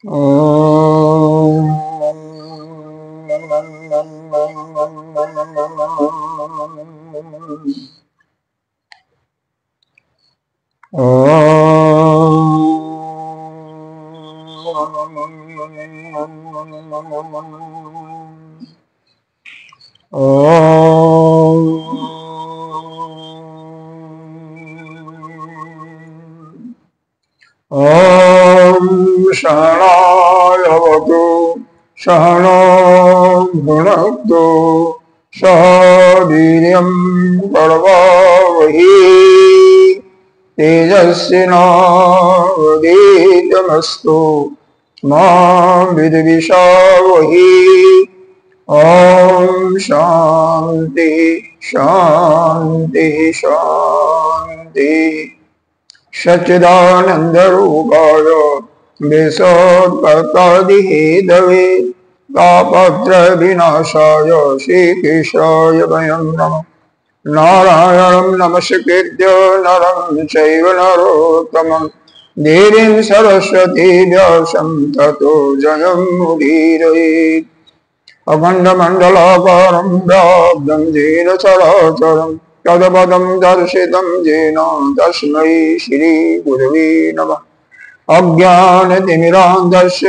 ॐ ॐ सहनावतु सहनो भुनक्तु सह वीर्यं करवावहै तेजस्विनावधीतमस्तु मा विद्विषावहै। ओम शांति शांति शांति। सच्चिदानंद रूपाय विशोत्पत्तिहेतवे तापत्र विनाशाय श्रीकृष्णाय वयं नमः। नारायणं नमस्कृत्य नरं चैव नरोत्तमं देवीं सरस्वती व्यासं ततो जयमुदीरयेत्। अखण्डमण्डलाकारं व्याप्तं येन चराचरं तत्पदं दर्शितं येन तस्मै श्रीगुरवे नमः। अज्ञानतिमिरान्धस्य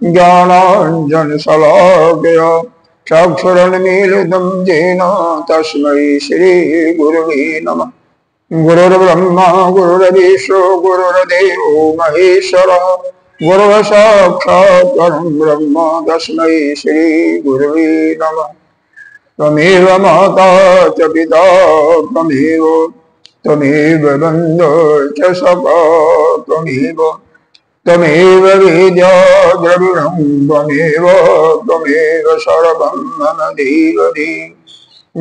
ज्ञानाञ्जनशलाकया चक्षुरुन्मीलितं येन तस्मै श्रीगुरवे नमः। गुरुर्ब्रह्मा गुरुर्विष्णु गुरुर्देवो महेश्वरः गुरुः साक्षात् परं ब्रह्म तस्मै श्री गुरुवे नमः। त्वमेव माता च पिता त्वमेव बन्धो च सखा त्वमेव विद्या द्रविणं त्वमेव सर्वं मम देवदेव।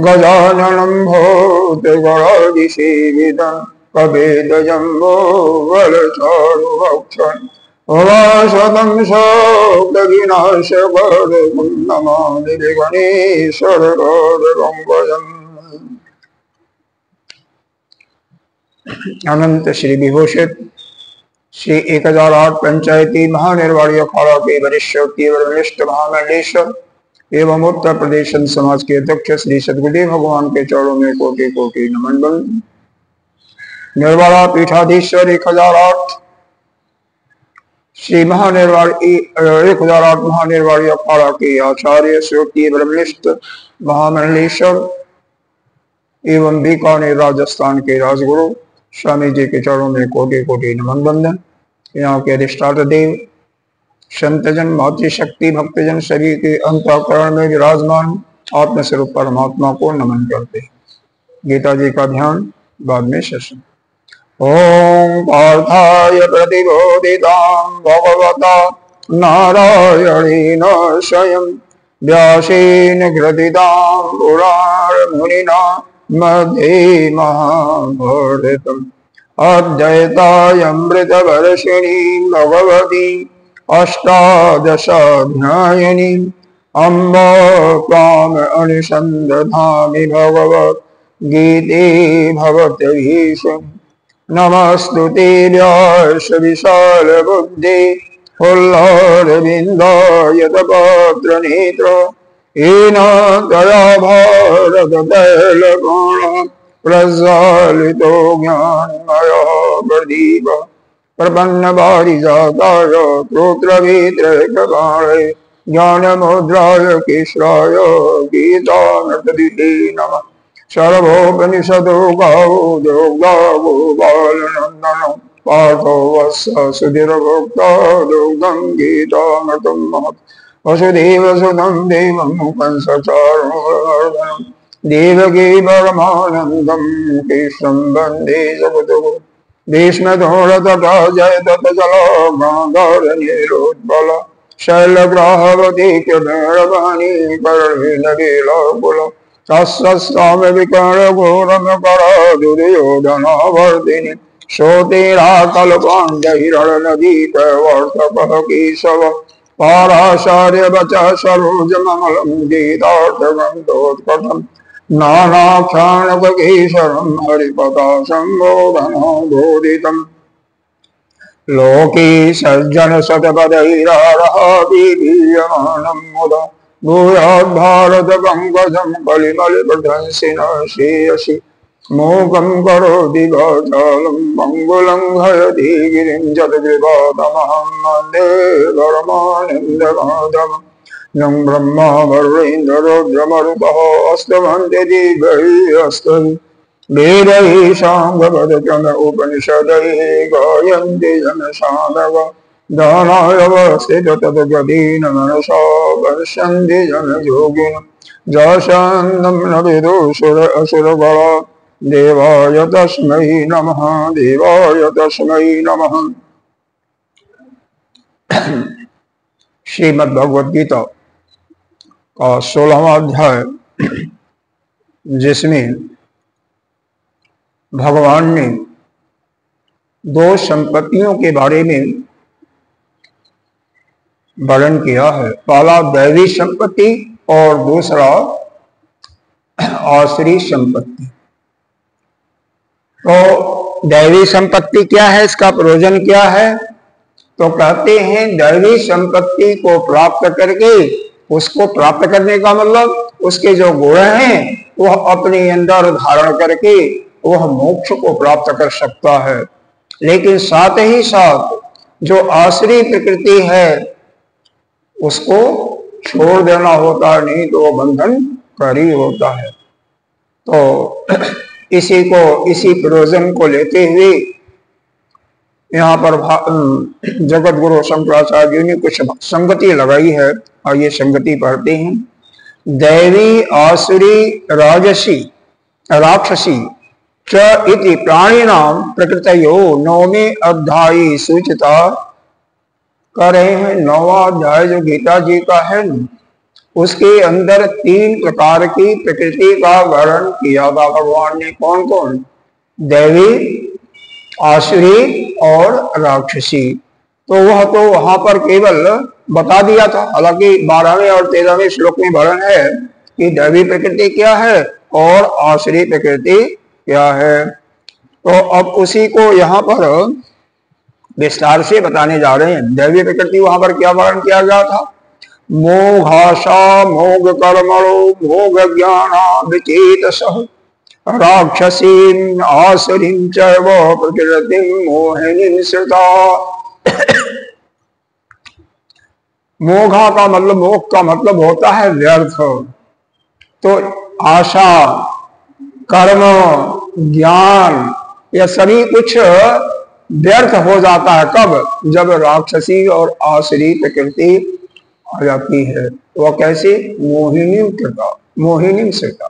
गजाननं भूतगणाधिसेवितं कपितजम्बोफलचारुभक्षणं उमासुतं शोकविनाशकारणं नमामि गणेशं भजम्। अनंत श्री विभूषित श्री 1008 पंचायती महानिर्वाणी अखाड़ा के वरिष्ठ तीव्रनिष्ठ महामंडलेश्वर एवं उत्तर प्रदेश समाज के अध्यक्ष श्री सद्गुरुदेव भगवान के चरणों में कोटि कोटि नमन बंद। निर्वाणा पीठाधीश्वर 1008 श्री महानिर्वाणी 1008 महानिर्वाणी अखाड़ा के आचार्य श्री ब्रह्मनिष्ठ महामंडलेश्वर एवं बीकानेर राजस्थान के राजगुरु स्वामी जी के चरणों में कोटि कोटि नमन बंदन। यहाँ के अधिष्ठाता देव संतजन मातृशक्ति भक्तजन सभी के अंतःकरण में विराजमान आत्मस्वरूप परमात्मा को नमन करते। गीता जी का ध्यान बाद में शेष। ओम पार्थाय प्रतिबोधितां भगवता नारायणेन स्वयं व्यासेन ग्रथितां पुराणमुनिना मध्ये महाभारतम् अद्वैतामृतवर्षिणीं भगवती अष्टादशाध्यायिनी अम्ब त्वाम् अनुसन्दधामि भगवद्गीते भवद्गीतेषु। नमस्तुते व्यास विशालबुद्धे फुल्लरविन्दायतपत्रनेत्र येन त्वया भारततैलकोण प्रज्वालितो ज्ञानमयो प्रदीपः। प्रपन्नपारिजाताय स्तोत्रवेत्रैकपाणे ज्ञानमुद्राय केशराय गीतामृतदुते नमः। सर्वोपनिषदो गावो बालनन्दनं पार्थो वत्स सुधीरभोक्ता दुग्धं गीतामृतं महत्। वसुदेवसुतं देवं कंसचारुमर्दनं देवकी परमानन्दं कृष्णं वन्दे जगद्गुरुं। भीष्मधूरतटा जयततजलो गान्धारनीलोत्पल शैलग्राहवती कृपाणि कर्णिनवीलाकुल तस्स्वामिविकर्णघोरमकरादुर्योधनावर्तिनि श्रोतेराकल्पाण्डहिरणनदीप्रवर्तकः केशव पाराशार्यवचः सरोजममलं गीतार्थगन्धोत्कटम् नानाख्यानकेशरं हरिपदा सम्बोधनोद्बोधितम्। लोके सज्जन शतपदैरारहाभिधीयमानं मुदा भूयाद् पंकजं कलिमलिप्रध्वंसिन श्रेयसि मोकं करोति वाचालं मंगुलंघयति गिरिं जतकृपातमहं वन्दे परमानन्दमाधवम् यं ब्रह्मा वरुणेन्द्ररुद्रमरुतः अस्तवन्ति दिव्यैस्तैः वेदैः साङ्गपदक्रम उपनिषदैः गायन्ति जनसाधव दानायवस्थित तद्गतेन मनसा पश्यन्ति जनयोगिन जासन्नं न विदुषुर असुरगणा देवाय तस्मै नमः देवाय तस्मै नमः। श्रीमद् भगवद गीता का 16वां अध्याय, जिसमें भगवान ने दो संपत्तियों के बारे में वर्णन किया है। पहला दैवी संपत्ति और दूसरा आसुरी संपत्ति। तो दैवी संपत्ति क्या है, इसका प्रयोजन क्या है? तो कहते हैं दैवी संपत्ति को प्राप्त करके, उसको प्राप्त करने का मतलब उसके जो गुण हैं वह अपने अंदर धारण करके वह मोक्ष को प्राप्त कर सकता है। लेकिन साथ ही साथ जो आसुरी प्रकृति है उसको छोड़ देना होता है, नहीं तो वो बंधनकारी होता है। तो इसी प्रयोजन को लेते हुए यहाँ पर जगत गुरु शंकराचार्य जी ने कुछ संगति लगाई है, और ये संगति पढ़ते हैं। दैवी आसुरी राजसी राक्षसी च इति प्राणिनाम प्रकृतयो नौमे अध्यायी सूचिता कर रहे हैं। 9वां अध्याय जो गीता जी का है उसके अंदर 3 प्रकार की प्रकृति का वर्णन किया था भगवान ने। कौन कौन? दैवी, आसुरी और राक्षसी। तो वह तो वहां पर केवल बता दिया था, हालांकि 12वें और 13वें श्लोक में वर्णन है कि दैवी प्रकृति क्या है और आसुरी प्रकृति क्या है। तो अब उसी को यहाँ पर विस्तार से बताने जा रहे हैं। दैवी प्रकृति वहां पर क्या वर्णन किया गया था? मोघाशा मोघ कर्मणो मोघ ज्ञाना विचेतसः राक्षसीं आसुरीं चैव प्रकृतिं मोहिनीं श्रुता। मोघा का मतलब, मोघ का मतलब होता है व्यर्थ। तो आशा, कर्म, ज्ञान, यह सभी कुछ व्यर्थ हो जाता है। कब? जब राक्षसी और आसुरी प्रकृति आ जाती है। वह कैसे? मोहिनी श्रुता।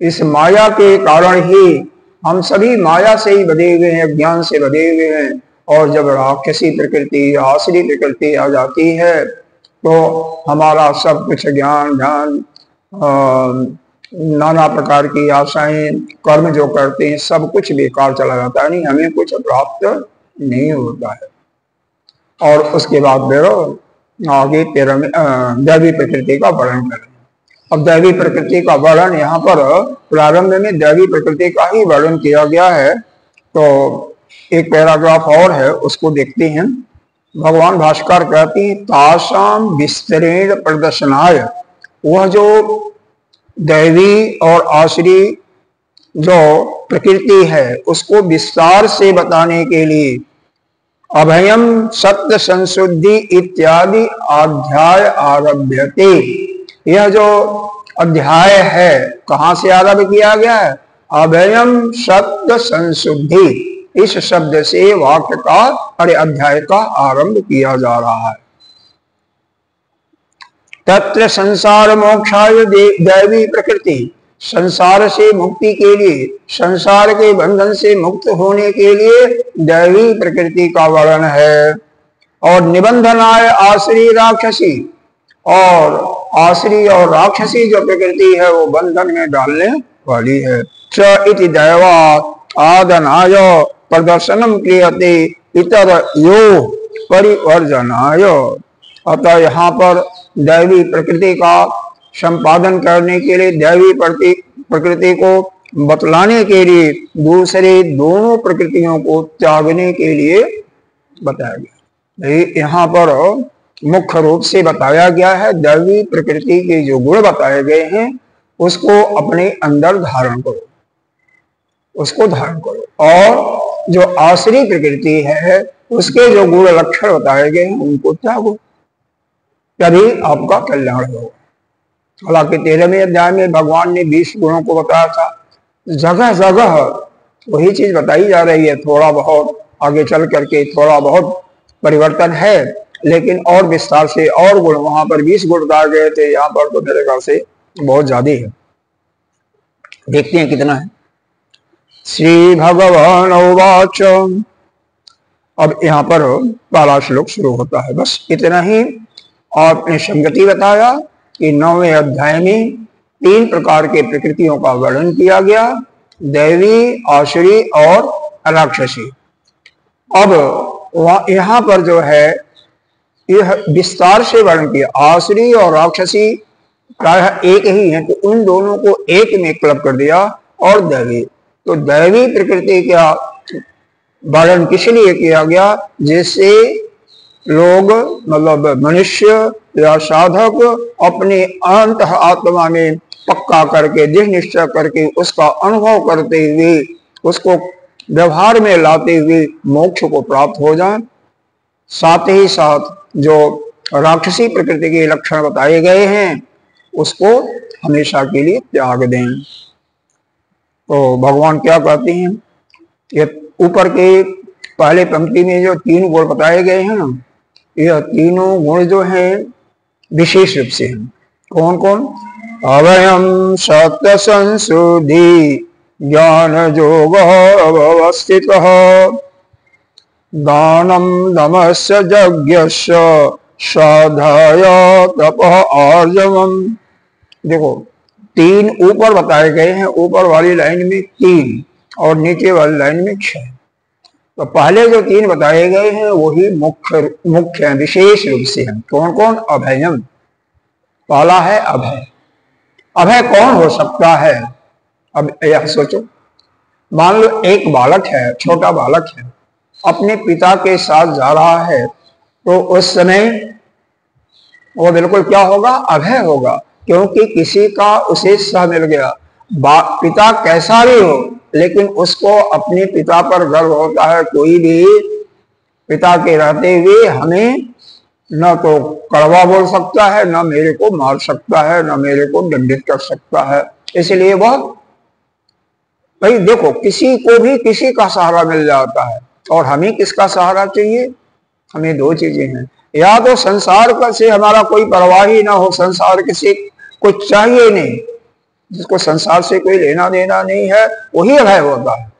इस माया के कारण ही हम सभी माया से ही बधे हुए हैं, ज्ञान से बधे हुए हैं। और जब राक्षसी प्रकृति, आसुरी प्रकृति आ जाती है तो हमारा सब कुछ ज्ञान नाना प्रकार की आशाएं, कर्म जो करते हैं सब कुछ बेकार चला जाता है, नहीं हमें कुछ प्राप्त नहीं होता है। और उसके बाद फिर आगे 13वें दैवी प्रकृति का वर्णन करें। अब दैवी प्रकृति का वर्णन यहाँ पर प्रारंभ में दैवी प्रकृति का ही वर्णन किया गया है। तो एक पैराग्राफ और है, उसको देखते हैं। भगवान भास्कर कहते हैं तासाम विस्तरेण प्रदर्शनाय, वह जो दैवी और आसुरी जो प्रकृति है उसको विस्तार से बताने के लिए अभयम सत्य संशुद्धि इत्यादि अध्याय आरभ्यते। यह जो अध्याय है कहाँ से आरंभ किया गया है? अभयम सत्य संशुद्धि, इस शब्द से वाक्य का अध्याय का आरंभ किया जा रहा है। तत्र संसार मोक्षाय दैवी प्रकृति, संसार से मुक्ति के लिए, संसार के बंधन से मुक्त होने के लिए दैवी प्रकृति का वर्णन है। और निबंधनाय आसुरी राक्षसी, और आसुरी और राक्षसी जो प्रकृति है वो बंधन में डालने वाली है। च इति दैवा आदनाय प्रदर्शनम क्रियते इतर यो परिवर्जनाय। अतः यहाँ पर दैवी प्रकृति का संपादन करने के लिए, दैवी प्रकृति को बतलाने के लिए दूसरे दोनों प्रकृतियों को त्यागने के लिए बताया गया। यहाँ पर मुख्य रूप से बताया गया है दैवी प्रकृति के जो गुण बताए गए हैं उसको अपने अंदर धारण करो, उसको धारण करो, और जो आसुरी प्रकृति है उसके जो गुण लक्षण बताए गए हैं उनको त्यागो, तभी आपका कल्याण होगा। हालांकि 13वें अध्याय में भगवान ने 20 गुणों को बताया था, जगह जगह वही चीज बताई जा रही है, थोड़ा बहुत आगे चल करके थोड़ा बहुत परिवर्तन है, लेकिन और विस्तार से और गुण, वहां पर 20 गुण बताए गए थे, यहाँ पर तो मेरे ख्याल से बहुत ज्यादा है। देखते हैं कितना है। श्री भगवान उवाच, अब यहाँ पर पहला श्लोक शुरू होता है, बस इतना ही। आपने संगति बताया कि 9वें अध्याय में 3 प्रकार के प्रकृतियों का वर्णन किया गया, दैवी, आसुरी और राक्षसी। अब यहाँ पर जो है यह विस्तार से वर्णन किया, आसुरी और राक्षसी प्रायः एक ही है, तो उन दोनों को एक में क्लब कर दिया, और दैवी, तो दैवी प्रकृति का वर्णन किस लिए किया गया, जिससे लोग मतलब मनुष्य या साधक अपने अंत आत्मा में पक्का करके दृढ़ निश्चय करके उसका अनुभव करते हुए उसको व्यवहार में लाते हुए मोक्ष को प्राप्त हो जाए। साथ ही साथ जो राक्षसी प्रकृति के लक्षण बताए गए हैं उसको हमेशा के लिए त्याग दें। तो भगवान क्या कहते हैं, ये ऊपर के पहले पंक्ति में जो 3 गुण बताए गए हैं ना, यह तीनों गुण जो हैं विशेष रूप से हैं। कौन कौन? अभयम सत्य संशुद्धि ज्ञान योग अवस्थित, दानम दमस्य यज्ञस्य श्राद्धाय तपः आर्जवम्। देखो 3 ऊपर बताए गए हैं, ऊपर वाली लाइन में 3 और नीचे वाली लाइन में 6। तो पहले जो 3 बताए गए हैं वही मुख्य हैं, विशेष रूप से हैं। कौन कौन? अभयम, पहला है अभय। अभय कौन हो सकता है? अब यह सोचो, मान लो एक बालक है, छोटा बालक है, अपने पिता के साथ जा रहा है, तो उस समय वो बिल्कुल क्या होगा? अभय होगा, क्योंकि किसी का उसे सह मिल गया। पिता कैसा भी हो, लेकिन उसको अपने पिता पर गर्व होता है। कोई भी पिता के रहते हुए हमें न तो कड़वा बोल सकता है, न मेरे को मार सकता है, न मेरे को दंडित कर सकता है। इसलिए वह, भाई देखो, किसी को भी किसी का सहारा मिल जाता है, और हमें किसका सहारा चाहिए? हमें 2 चीजें हैं, या तो संसार का से हमारा कोई परवाह ही ना हो, संसार किसी कुछ चाहिए नहीं, जिसको संसार से कोई लेना देना नहीं है वही अभय होता है।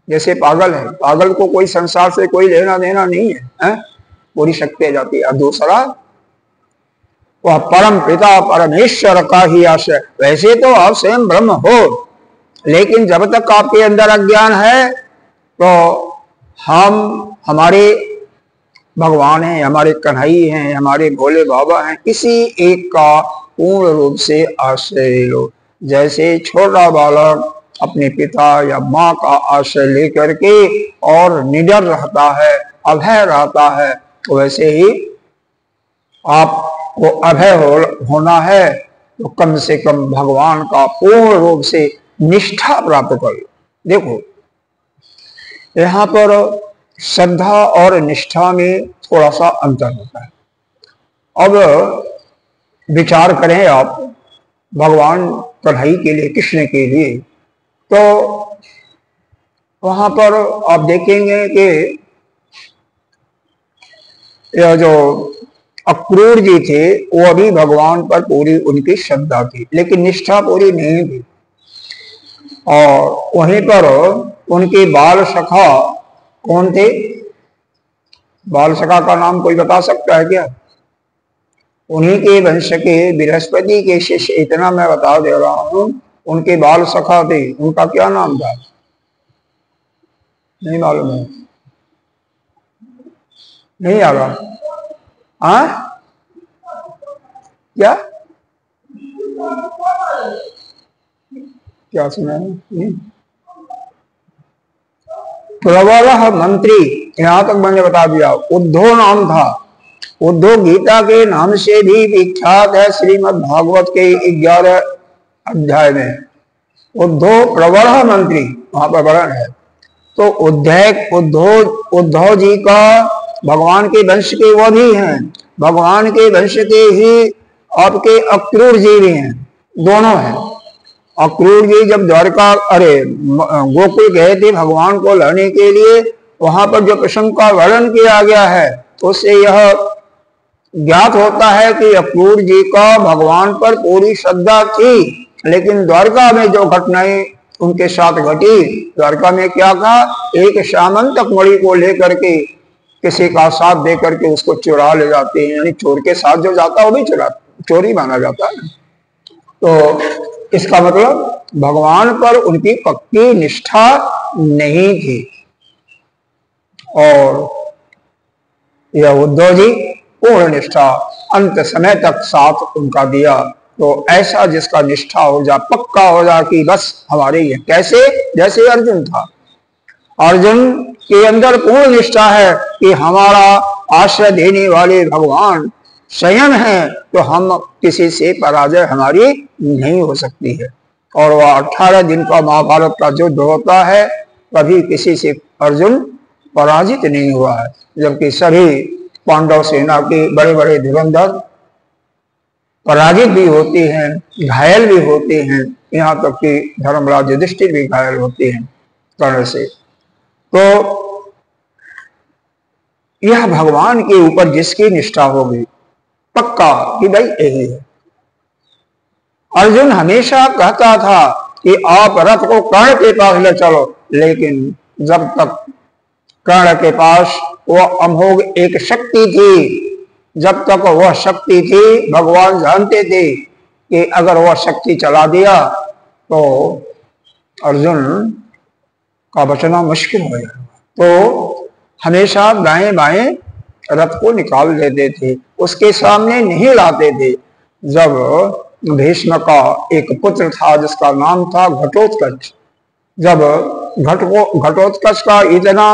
जैसे पागल है, पागल को कोई संसार से कोई लेना देना नहीं है, पूरी शक्ति आ जाती है। और दूसरा, वह परम पिता परमेश्वर का ही आश्रय। वैसे तो आप स्वयं ब्रह्म हो, लेकिन जब तक आपके अंदर अज्ञान है तो हम हमारे भगवान हैं, हमारे कन्हई हैं, हमारे भोले बाबा हैं, किसी एक का पूर्ण रूप से आश्रय ले लो। जैसे छोटा बालक अपने पिता या माँ का आश्रय लेकर के और निडर रहता है, अभय रहता है, वैसे ही आपको अभय होना है तो कम से कम भगवान का पूर्ण रूप से निष्ठा प्राप्त कर लो। देखो यहाँ पर श्रद्धा और निष्ठा में थोड़ा सा अंतर होता है। अब विचार करें आप भगवान कन्हई के लिए, कृष्ण के लिए, तो वहां पर आप देखेंगे कि यह जो अक्रूर जी थे वो अभी भगवान पर पूरी उनकी श्रद्धा थी, लेकिन निष्ठा पूरी नहीं थी। और वहीं पर उनके बाल सखा कौन थे? बाल सखा का नाम कोई बता सकता है क्या? उन्हीं के वंश के बृहस्पति के शिष्य, इतना मैं बता दे रहा हूं, उनके बाल सखा थे। उनका क्या नाम था? नहीं मालूम है? नहीं आ रहा? हाँ क्या क्या सुना है? प्रवर मंत्री यहाँ तक मैंने बता दिया। उद्धव नाम था, उद्धव गीता के नाम से भी विख्यात है। श्रीमद् भागवत के 11 अध्याय में उद्धव प्रवर्ण मंत्री, वहां पर वर्णन है। तो उद्धव जी का भगवान के वंश के वो भी हैं, भगवान के वंश के ही आपके अक्रूर जी भी हैं, दोनों हैं। अक्रूर जी जब द्वारका गोकुल गए थे भगवान को लाने के लिए, वहां पर जो प्रसंग का वर्णन किया गया है उससे यह ज्ञात होता है कि अक्रूर जी का भगवान पर पूरी श्रद्धा थी, लेकिन द्वारका में जो घटनाएं उनके साथ घटी, द्वारका में क्या कहा, एक सामंतक मणि को लेकर के किसी का साथ दे करके उसको चुरा ले जाते हैं, यानी चोर के साथ जो जाता है वो भी चोरी माना जाता है। तो इसका मतलब भगवान पर उनकी पक्की निष्ठा नहीं थी। और यह उद्धव जी पूर्ण निष्ठा अंत समय तक साथ उनका दिया। तो ऐसा जिसका निष्ठा हो जा, पक्का हो जा कि बस हमारे ये, कैसे, जैसे अर्जुन था, अर्जुन के अंदर पूर्ण निष्ठा है कि हमारा आश्रय देने वाले भगवान स्वयं है, तो हम किसी से पराजय हमारी नहीं हो सकती है। और वह 18 दिन का महाभारत का युद्ध होता है, कभी किसी से अर्जुन पराजित नहीं हुआ है, जबकि सभी पांडव सेना के बड़े बड़े धुरंधर पराजित भी होते हैं, घायल भी होते हैं, यहाँ तक कि धर्मराज युधिष्ठिर भी घायल होते हैं कर्ण से। तो यह भगवान के ऊपर जिसकी निष्ठा होगी पक्का कि भाई यही है। अर्जुन हमेशा कहता था कि आप रथ को कर्ण के पास ले चलो, लेकिन जब तक कर्ण के पास वह अमोघ एक शक्ति थी, जब तक वह शक्ति थी, भगवान जानते थे कि अगर वह शक्ति चला दिया तो अर्जुन का बचना मुश्किल हो जाएगा। तो हमेशा दाएं बाएं रथ को निकाल देते थे, उसके सामने नहीं लाते थे। जब भीष्म का एक पुत्र था जिसका नाम था घटोत्कच, जब घटोत्कच का इतना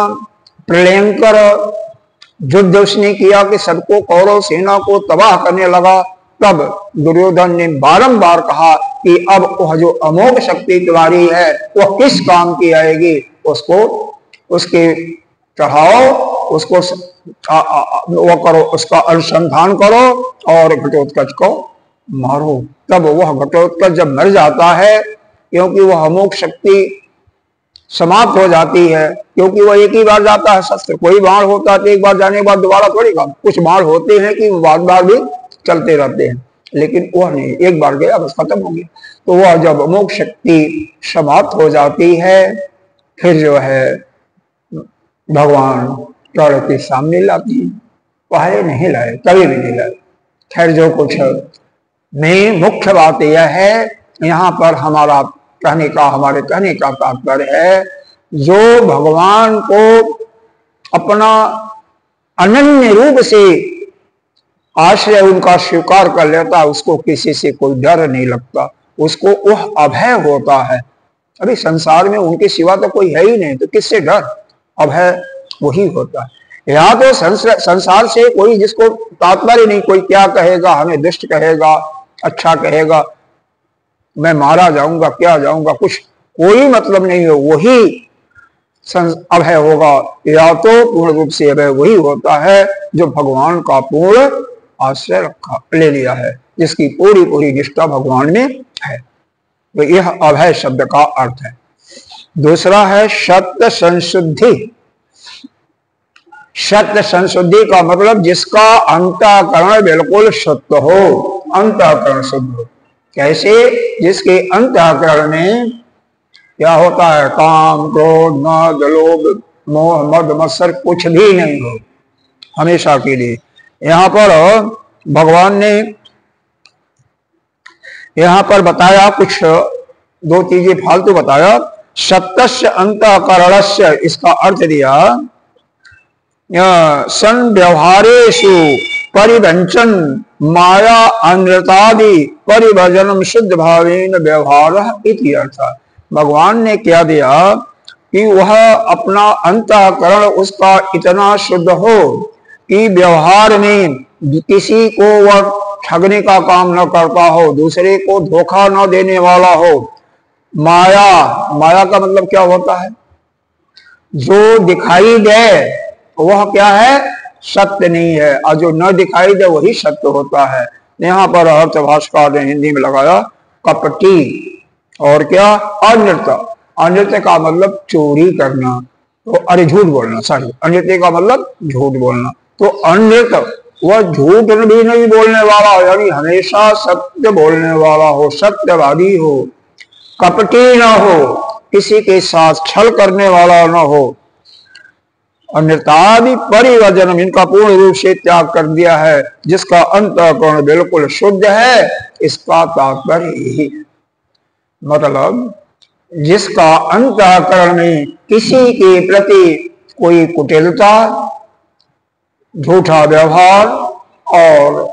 प्रलयंकर युद्ध उसने किया कि सबको, कौरव सेना को तबाह करने लगा, तब दुर्योधन ने बारंबार कहा कि अब वह जो अमोघ शक्ति तुम्हारी है वह किस काम की आएगी, उसको उसके चढ़ाओ, उसको वो करो, उसका अनुसंधान करो और घटोत्कच को मारो। तब वह घटोत्कच जब मर जाता है, क्योंकि वह अमोघ शक्ति समाप्त हो जाती है, क्योंकि वह एक ही बार जाता है शस्त्र, कोई बाण होता है तो एक बार जाने के बाद दोबारा थोड़ी काम, कुछ बाण होते हैं कि बार बार भी चलते रहते हैं, लेकिन वह नहीं, एक बार गया बस खत्म हो गया। तो वह जब अमोघ शक्ति समाप्त हो जाती है, फिर जो है भगवान कर्ण के सामने लाती है, पहले नहीं लाए, कभी भी नहीं लाए। खैर जो कुछ में मुख्य बात यह है, यहाँ पर हमारे कहने का तात्पर्य है, जो भगवान को अपना अनन्य रूप से आश्रय उनका स्वीकार कर लेता, उसको किसी से कोई डर नहीं लगता, उसको वह अभय होता है। अभी संसार में उनके सिवा तो कोई है ही नहीं, तो किससे डर, अभय वही होता है। यहाँ तो संसार से कोई, जिसको तात्पर्य नहीं, कोई क्या कहेगा, हमें दुष्ट कहेगा, अच्छा कहेगा, मैं मारा जाऊंगा, क्या जाऊंगा, कुछ कोई मतलब नहीं है, वही अभय होगा। या तो पूर्ण रूप से अभय वही होता है जो भगवान का पूर्ण आश्रय ले लिया है, जिसकी पूरी पूरी निष्ठा भगवान में है। तो यह अभय शब्द का अर्थ है। दूसरा है सत्य संशुद्धि। सत्य संशुद्धि का मतलब जिसका अंतःकरण बिल्कुल शुद्ध हो, अंतःकरण शुद्ध हो। कैसे? जिसके अंतःकरण में क्या होता है, काम, क्रोध, मद, लोभ, मोह, मद, मत्सर कुछ भी नहीं हो, हमेशा के लिए। यहाँ पर भगवान ने यहाँ पर बताया कुछ, दो चीजें फालतू बताया। सत्यस्य अंतःकरणस्य, इसका अर्थ दिया सन व्यवहारेषु परिवंचन माया अनृतादि परिभजनम शुद्ध भावेन व्यवहार इति अर्थ। भगवान ने क्या दिया कि वह अपना अंतःकरण उसका इतना शुद्ध हो कि व्यवहार में किसी को वह ठगने का काम न करता हो, दूसरे को धोखा न देने वाला हो। माया, माया का मतलब क्या होता है? जो दिखाई दे वह क्या है? सत्य नहीं है, और जो न दिखाई दे वही सत्य होता है। यहाँ पर अर्थ भाष्यकार ने हिंदी में लगाया कपटी, और क्या? अनृत। अनृत का मतलब चोरी करना, तो अरे झूठ बोलना, सॉरी, अनृत का मतलब झूठ बोलना। तो अनृत वह झूठ भी नहीं बोलने वाला हो, यानी हमेशा सत्य बोलने वाला हो, सत्यवादी हो, कपटी न हो, किसी के साथ छल करने वाला न हो। अनृतादि परिवर्जन, इनका पूर्ण रूप से त्याग कर दिया है, जिसका अंतःकरण बिल्कुल शुद्ध है, इसका तात्पर्य यही है। मतलब जिसका अंतःकरण में किसी के प्रति कोई कुटिलता, झूठा व्यवहार और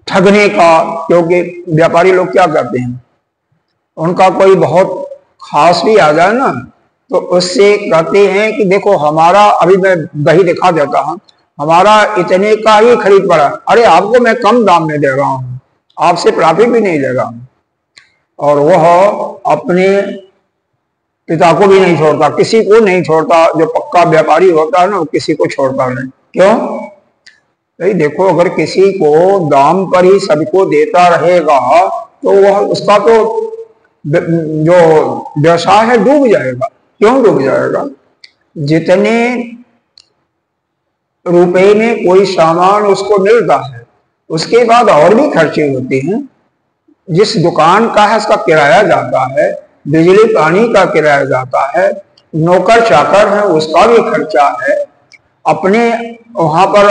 ठगने का, क्योंकि व्यापारी लोग क्या करते हैं, उनका कोई बहुत खास भी आ जाए ना तो उससे कहते हैं कि देखो हमारा, अभी मैं दही दिखा देता हूं, हमारा इतने का ही खरीद पड़ा, अरे आपको मैं कम दाम में दे रहा हूं, आपसे प्रॉफिट भी नहीं ले रहा हूं। और वह अपने पिता को भी नहीं छोड़ता, किसी को नहीं छोड़ता। जो पक्का व्यापारी होता है ना वो किसी को छोड़ता नहीं। क्यों भाई? देखो अगर किसी को दाम पर ही सबको देता रहेगा तो वह उसका तो जो व्यवसाय है डूब जाएगा। क्यों डूब जाएगा? जितने रुपए में कोई सामान उसको मिलता है उसके बाद और भी खर्चे होते हैं। जिस दुकान का है उसका किराया जाता है, बिजली पानी का किराया जाता है, नौकर चाकर है उसका भी खर्चा है, अपने वहां पर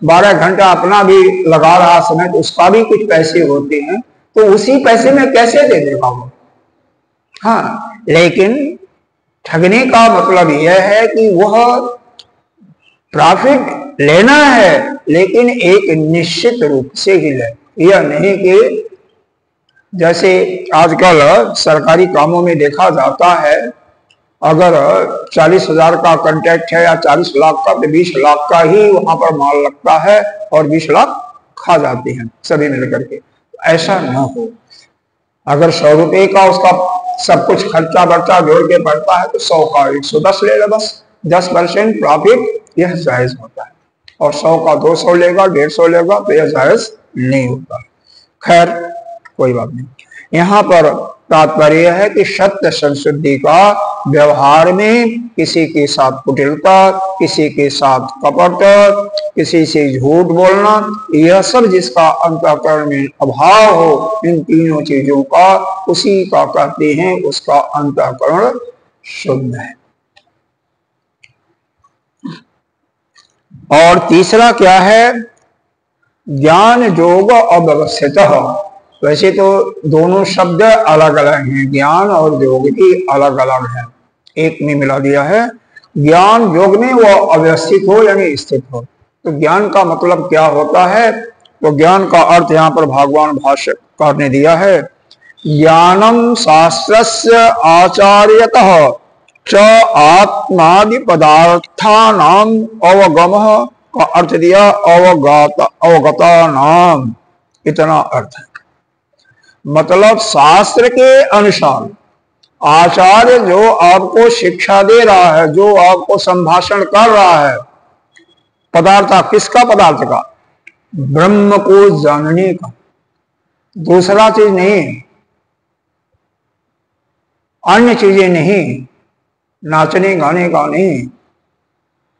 12 घंटा अपना भी लगा रहा समय तो उसका भी कुछ पैसे होते हैं। तो उसी पैसे में कैसे दे देगा वो? हाँ, लेकिन ठगने का मतलब यह है कि वह प्रॉफिट लेना है लेकिन एक निश्चित रूप से ही ले, यह नहीं कि जैसे आजकल सरकारी कामों में देखा जाता है, अगर 40,000 का कॉन्ट्रैक्ट है या 40 लाख का, तो 20 लाख का ही वहां पर माल लगता है और 20 लाख खा जाते हैं सभी मिलकर के। ऐसा ना हो। अगर 100 रुपए का उसका सब कुछ खर्चा बर्चा जोड़ के पड़ता है तो 100 का 110 ले लो, बस 10% प्रॉफिट, यह जायज होता है। और 100 का 200 लेगा, 150 लेगा तो यह जायज नहीं होता। खैर कोई बात नहीं। यहाँ पर तात्पर्य है कि सत्य संशुद्धि का व्यवहार में किसी के साथ कुटिलता, किसी के साथ कपट, किसी से झूठ बोलना, यह सब जिसका अंतःकरण में अभाव हो, इन तीनों चीजों का, उसी का कहते हैं उसका अंतःकरण शुद्ध है। और तीसरा क्या है? ज्ञान योग अव्यवस्थित। वैसे तो दोनों शब्द अलग अलग हैं, ज्ञान और योग भी अलग अलग है, एक में मिला दिया है। ज्ञान योग में वो अव्यवस्थित हो यानी स्थित हो। तो ज्ञान का मतलब क्या होता है? तो ज्ञान का अर्थ यहाँ पर भगवान भाष्यकार ने दिया है, ज्ञानम शास्त्रस्य आचार्यतः च आत्मादि पदार्थानाम अवगमः का अर्थ दिया अवगता नाम, इतना अर्थ है। मतलब शास्त्र के अनुसार आचार्य जो आपको शिक्षा दे रहा है, जो आपको संभाषण कर रहा है, पदार्थ किसका? पदार्थ का, ब्रह्म को जानने का, दूसरा चीज नहीं, अन्य चीजें नहीं, नाचने गाने का नहीं,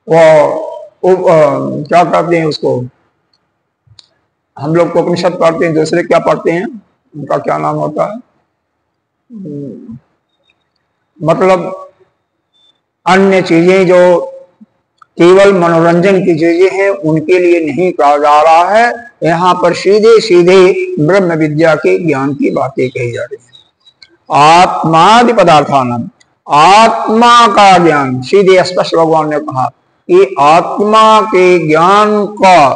वो क्या कहते हैं उसको, हम लोग को उपनिषद पढ़ते हैं, दूसरे क्या पढ़ते हैं, उनका क्या नाम होता है, मतलब अन्य चीजें जो केवल मनोरंजन की चीजें हैं उनके लिए नहीं कहा जा रहा है। यहाँ पर सीधे सीधे ब्रह्म विद्या के ज्ञान की बातें कही जा रही है। आत्मादि पदार्थानाम, आत्मा का ज्ञान, सीधे स्पष्ट भगवान ने कहा कि आत्मा के ज्ञान का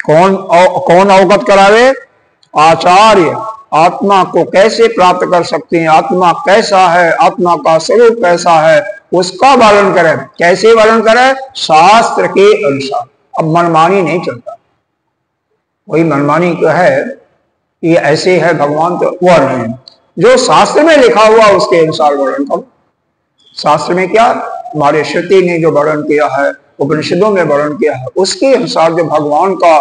कौन अवगत करावे? आचार्य। आत्मा को कैसे प्राप्त कर सकते हैं, आत्मा कैसा है, आत्मा का स्वरूप कैसा है, उसका वर्णन करें। कैसे वर्णन करें? शास्त्र के अनुसार। अब मनमानी नहीं चलता, वही मनमानी तो है ये ऐसे है भगवान, तो वह नहीं। जो शास्त्र में लिखा हुआ उसके अनुसार वर्णन करो। शास्त्र में क्या, हमारे श्रुति ने जो वर्णन किया है, उपनिषदों में वर्णन किया है, उसके अनुसार जो भगवान का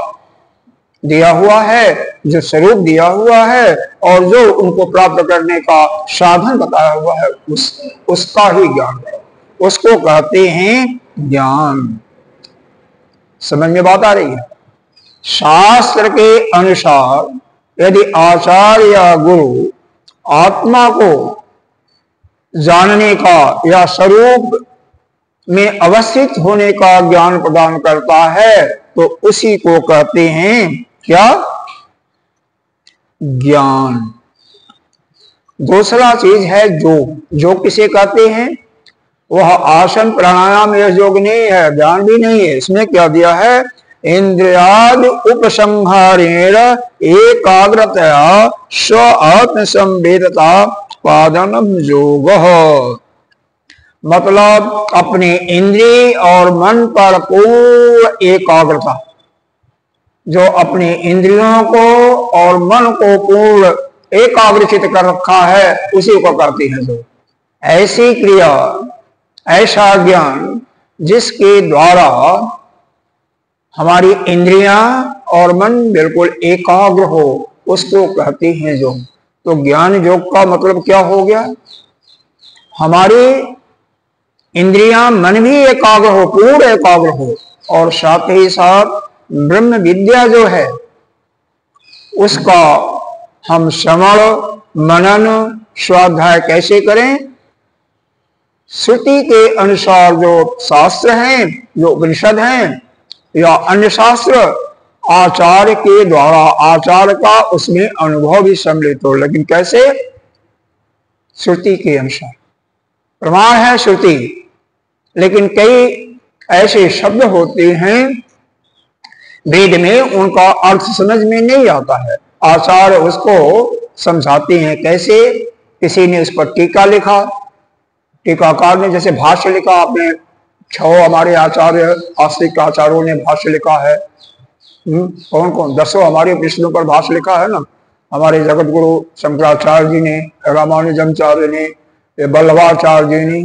दिया हुआ है, जो स्वरूप दिया हुआ है और जो उनको प्राप्त करने का साधन बताया हुआ है, उसका ही ज्ञान है, उसको कहते हैं ज्ञान। समझ में बात आ रही है? शास्त्र के अनुसार यदि आचार्य या गुरु आत्मा को जानने का या स्वरूप में अवस्थित होने का ज्ञान प्रदान करता है तो उसी को कहते हैं क्या? ज्ञान। दूसरा चीज है जो किसे कहते हैं? वह आसन प्राणायाम यह योग नहीं है, ज्ञान भी नहीं है। इसमें क्या दिया है? इंद्रियाद उपसंहारेण एकाग्रतया स्व आत्म संवेदता पादनम योग। मतलब अपने इंद्रिय और मन पर पूर्ण एकाग्रता, जो अपने इंद्रियों को और मन को पूर्ण एकाग्रचित कर रखा है उसी को कहते हैं जो। ऐसी क्रिया, ऐसा ज्ञान जिसके द्वारा हमारी इंद्रियां और मन बिल्कुल एकाग्र हो, उसको कहते हैं योग। तो ज्ञान योग का मतलब क्या हो गया? हमारी इंद्रियां मन भी एकाग्र हो, पूर्ण एकाग्र हो, और साथ ही साथ ब्रह्म विद्या जो है उसका हम श्रवण मनन स्वाध्याय कैसे करें? श्रुति के अनुसार जो शास्त्र हैं, जो उपनिषद हैं या अन्य शास्त्र, आचार्य के द्वारा, आचार्य का उसमें अनुभव भी सम्मिलित हो। लेकिन कैसे? श्रुति के अनुसार। प्रमाण है श्रुति, लेकिन कई ऐसे शब्द होते हैं वेद में, उनका अर्थ समझ में नहीं आता है। आचार्य उसको समझाते हैं कैसे? किसी ने उस पर टीका लिखा, टीकाकार ने जैसे भाष्य लिखा, आपने 6 हमारे आचार्य आस्तिक आचार्यों ने भाष्य लिखा है। कौन कौन? 10 हमारे उपनिषदों पर भाष्य लिखा है ना। हमारे जगत गुरु शंकराचार्य जी ने, रामानुजाचार्य ने, बल्लभाचार्य जी ने,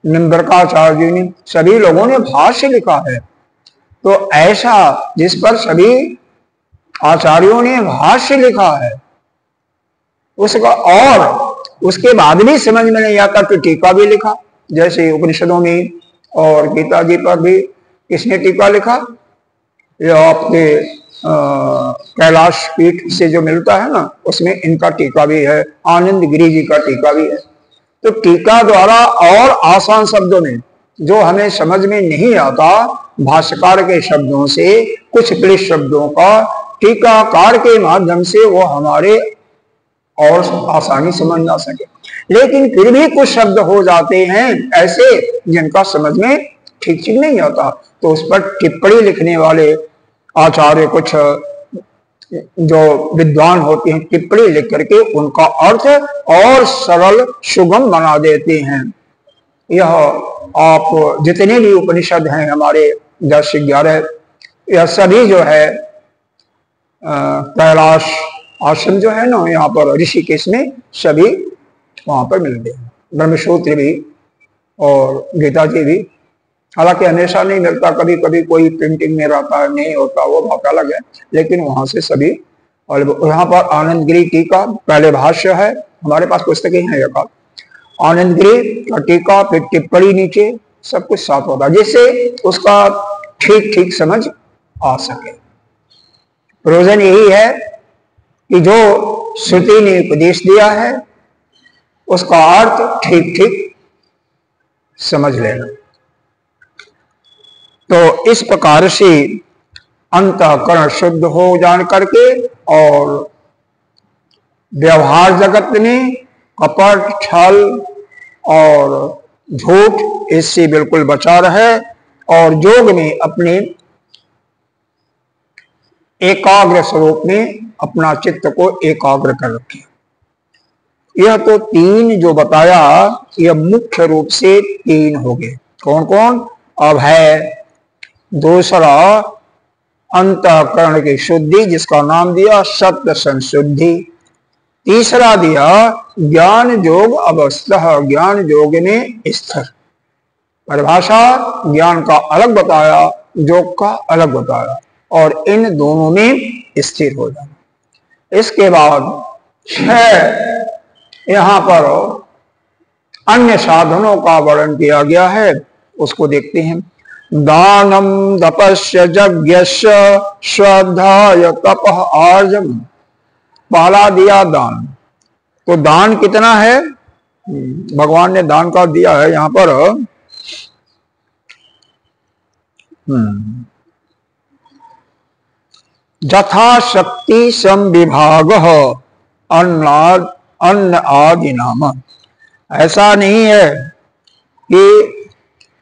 निम्बरकाचार्य जी ने, सभी लोगों ने भाष्य लिखा है। तो ऐसा जिस पर सभी आचार्यों ने भाष्य लिखा है उसका, और उसके बाद भी समझ में नहीं आता तो टीका भी लिखा। जैसे उपनिषदों में और गीता जी पर भी किसने टीका लिखा? ये आपके कैलाश पीठ से जो मिलता है ना, उसमें इनका टीका भी है, आनंद गिरी जी का टीका भी है। तो टीका द्वारा और आसान शब्दों में जो हमें समझ में नहीं आता, भाष्यकार के शब्दों से कुछ क्लिष्ट शब्दों का टीकाकार के माध्यम से वो हमारे और आसानी समझ ना सके। लेकिन फिर भी कुछ शब्द हो जाते हैं ऐसे जिनका समझ में ठीक नहीं आता, तो उस पर टिप्पणी लिखने वाले आचार्य, कुछ जो विद्वान होते हैं, टिप्पणी लिख करके उनका अर्थ और सरल सुगम बना देते हैं। यह आप जितने भी उपनिषद हैं हमारे 10 से 11, यह सभी जो है कैलाश आश्रम जो है ना, यहाँ पर ऋषिकेश में सभी वहां पर मिलते हैं। ब्रह्मसूत्र भी और गीता जी भी, हालांकि हमेशा नहीं मिलता, कभी कभी कोई प्रिंटिंग में रहता है, नहीं होता, वो बात अलग है, लेकिन वहां से सभी। और यहाँ पर आनंद गिरी टीका, पहले भाष्य है, हमारे पास पुस्तकें हैं एक आनंद गिरी का टीका, फिर टिप्पणी नीचे, सब कुछ साथ होता है जिससे उसका ठीक ठीक समझ आ सके। प्रयोजन यही है कि जो श्रुति ने उपदेश दिया है उसका अर्थ ठीक ठीक समझ लेना। तो इस प्रकार से अंतःकरण शुद्ध हो जान करके और व्यवहार जगत में कपट, छल और झूठ इससे बिल्कुल बचा रहे और योग में अपने एकाग्र स्वरूप में अपना चित्त को एकाग्र कर रखे। यह तो तीन जो बताया, यह मुख्य रूप से तीन हो गए। कौन कौन? अभय, दूसरा अंतःकरण की शुद्धि जिसका नाम दिया सत्य संशुद्धि, तीसरा दिया ज्ञान योग अवस्था, ज्ञान योग में स्थिर। परिभाषा ज्ञान का अलग बताया, योग का अलग बताया, और इन दोनों में स्थिर हो जाना। इसके बाद 6 यहां पर अन्य साधनों का वर्णन किया गया है, उसको देखते हैं। दानम तपस्य यज्ञस्य श्रद्धाय तपः आर्जम। पहला दिया दान। तो दान कितना है? भगवान ने दान का दिया है यहां पर यथाशक्ति संविभाग अन्न आदि नाम। ऐसा नहीं है कि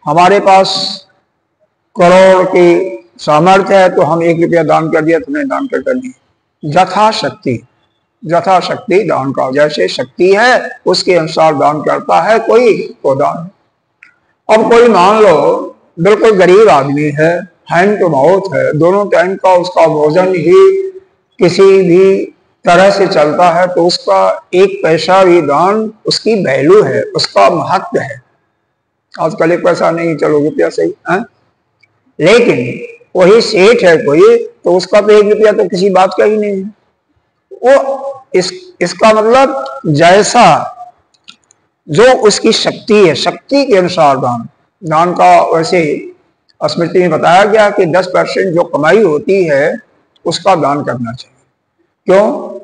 हमारे पास करोड़ की सामर्थ्य है तो हम 1 रुपया दान कर दिया, तुमने दान कर दिया। यथाशक्ति, यथाशक्ति दान का, जैसे शक्ति है उसके अनुसार दान करता है कोई तो दान। अब कोई मान लो बिल्कुल गरीब आदमी है, हैंड टू माउथ है, दोनों टाइम का उसका भोजन ही किसी भी तरह से चलता है, तो उसका 1 पैसा भी दान, उसकी वैल्यू है, उसका महत्व है। आजकल 1 पैसा नहीं, चलो रुपया सही है, लेकिन वही सेठ है कोई, तो उसका तो 1 रुपया तो किसी बात का ही नहीं है। वो इसका मतलब जैसा जो उसकी शक्ति है, शक्ति के अनुसार दान। दान का वैसे स्मृति में बताया गया कि 10% जो कमाई होती है उसका दान करना चाहिए। क्यों?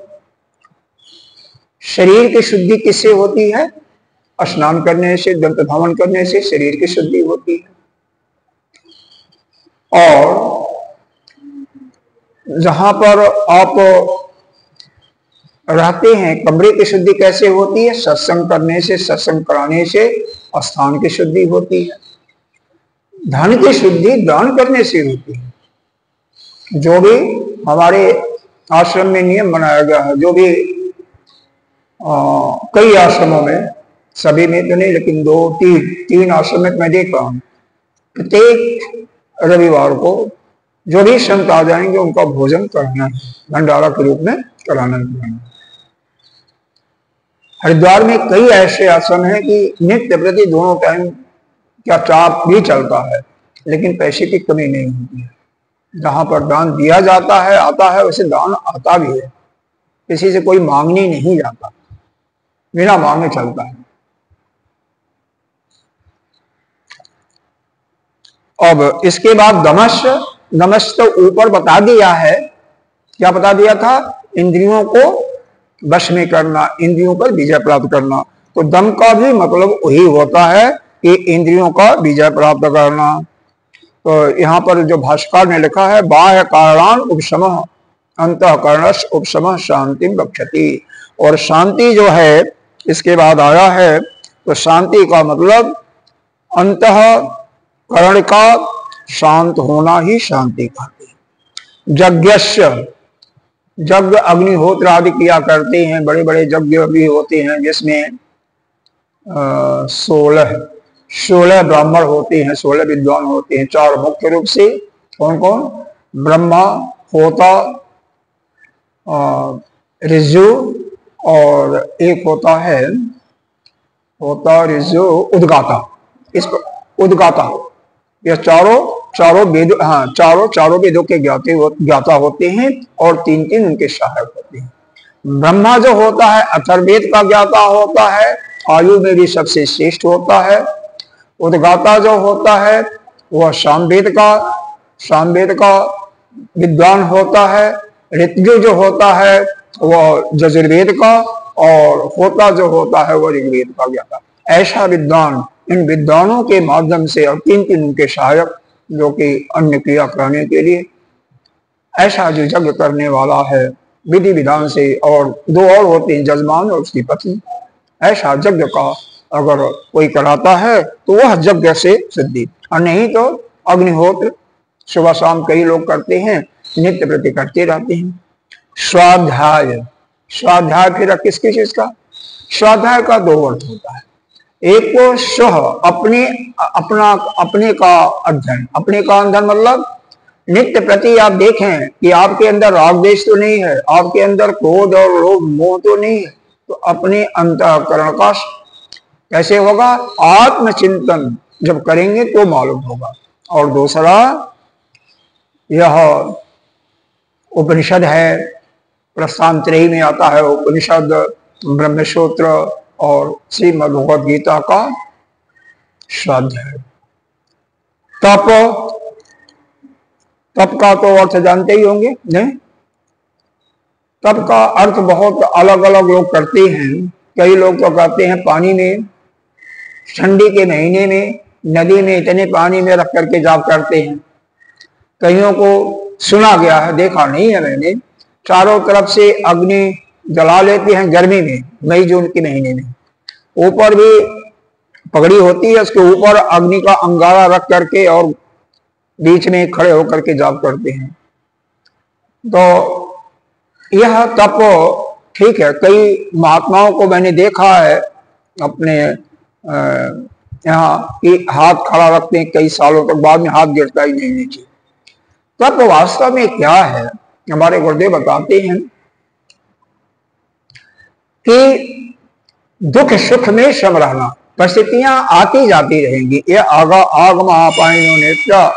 शरीर की शुद्धि किससे होती है? स्नान करने से, दंत धावन करने से शरीर की शुद्धि होती है। और जहां पर आप रहते हैं, कमरे की शुद्धि कैसे होती है? सत्संग करने से, सत्संग कराने से स्थान की शुद्धि होती है। धन की शुद्धि दान करने से होती है। जो भी हमारे आश्रम में नियम बनाया गया है, जो भी कई आश्रमों में, सभी में तो नहीं लेकिन 2-3 आश्रम में मैं देख रहा हूं, प्रत्येक रविवार को जो भी संत आ जाएंगे उनका भोजन कराना है, भंडारा के रूप में कराना है। हरिद्वार में कई ऐसे आश्रम हैं कि नित्य प्रति दोनों टाइम क्या चाप भी चलता है, लेकिन पैसे की कमी नहीं होती है। जहां पर दान दिया जाता है, आता है, वैसे दान आता भी है, किसी से कोई मांगने नहीं जाता, बिना मांगे चलता है। अब इसके बाद दमश तो ऊपर बता दिया है, क्या बता दिया था? इंद्रियों को वश में करना, इंद्रियों पर विजय प्राप्त करना। तो दम का भी मतलब वही होता है कि इंद्रियों का विजय प्राप्त करना। तो यहाँ पर जो भाष्यकार ने लिखा है, बाह्य कारणान उपशमः अंतःकरणस्य उपशमः शांति बक्षति। और शांति जो है इसके बाद आया है, तो शांति का मतलब अंतःकरण का शांत होना ही शांति कहते हैं। यज्ञस्य, यज्ञ अग्निहोत्र आदि किया करते हैं, बड़े बड़े यज्ञ भी होते हैं जिसमें 16 ब्राह्मण होते हैं, 16 विद्वान होते हैं। 4 मुख्य रूप से, कौन कौन? ब्रह्मा, होता, ऋजु, और एक होता है होता ऋजु उद्गाता। इस उद्गाता, यह चारों वेद, हाँ चारों वेदों के ज्ञाता होते हैं और 3 उनके सहायक होते हैं। ब्रह्मा जो होता है अथर्ववेद का ज्ञाता होता है, आयु में भी सबसे श्रेष्ठ होता है। उद्गाता जो होता है वह सामवेद का विद्वान होता है। ऋतु जो होता है वह यजुर्वेद का, और होता जो होता है वह ऋग्वेद का ज्ञाता। ऐसा विद्वान, इन विद्वानों के माध्यम से, और 3 उनके सहायक जो कि अन्य क्रिया कराने के लिए, ऐसा जो यज्ञ करने वाला है विधि विधान से, और 2 और होते हैं, जजमान और उसकी पत्नी। ऐसा यज्ञ का अगर कोई कराता है तो वह यज्ञ से सिद्धि, और नहीं तो अग्निहोत्र सुबह शाम कई लोग करते हैं, नित्य प्रति करते रहते हैं। स्वाध्याय, स्वाध्याय फिर किस चीज का? स्वाध्याय का दो अर्थ होता है। एक को स्व अपने का अध्ययन, अपने का अध्ययन मतलब नित्य प्रति आप देखें कि आपके अंदर राग द्वेष तो नहीं है, आपके अंदर क्रोध और लोभ मोह तो नहीं है, तो अपने अंतःकरण का कैसे होगा? आत्मचिंतन जब करेंगे तो मालूम होगा। और दूसरा यह उपनिषद है, प्रस्थानत्रयी में आता है उपनिषद, ब्रह्मसूत्र और श्रीमद् भगवद गीता का स्वाध्याय। तप का तो अर्थ जानते ही होंगे, नहीं? तप का अर्थ बहुत अलग अलग लोग करते हैं। कई लोग तो कहते हैं पानी में, ठंडी के महीने में नदी में इतने पानी में रख करके जाप करते हैं। कईयों को सुना गया है, देखा नहीं है मैंने, चारों तरफ से अग्नि जला लेते हैं गर्मी में, मई जून के महीने में। ऊपर भी पगड़ी होती है, उसके ऊपर अग्नि का अंगारा रख करके और बीच में खड़े होकर के जाप करते हैं। तो यह तप ठीक है। कई महात्माओं को मैंने देखा है अपने यहाँ कि हाथ खड़ा रखते हैं कई सालों तक, बाद में हाथ गिरता ही नहीं नीचे। तप वास्तव में क्या है? हमारे गुरुदेव बताते हैं कि दुख सुख में सम रहना, परिस्थितियां आती जाती रहेंगी। ये आगम आपाइनो नेत्या,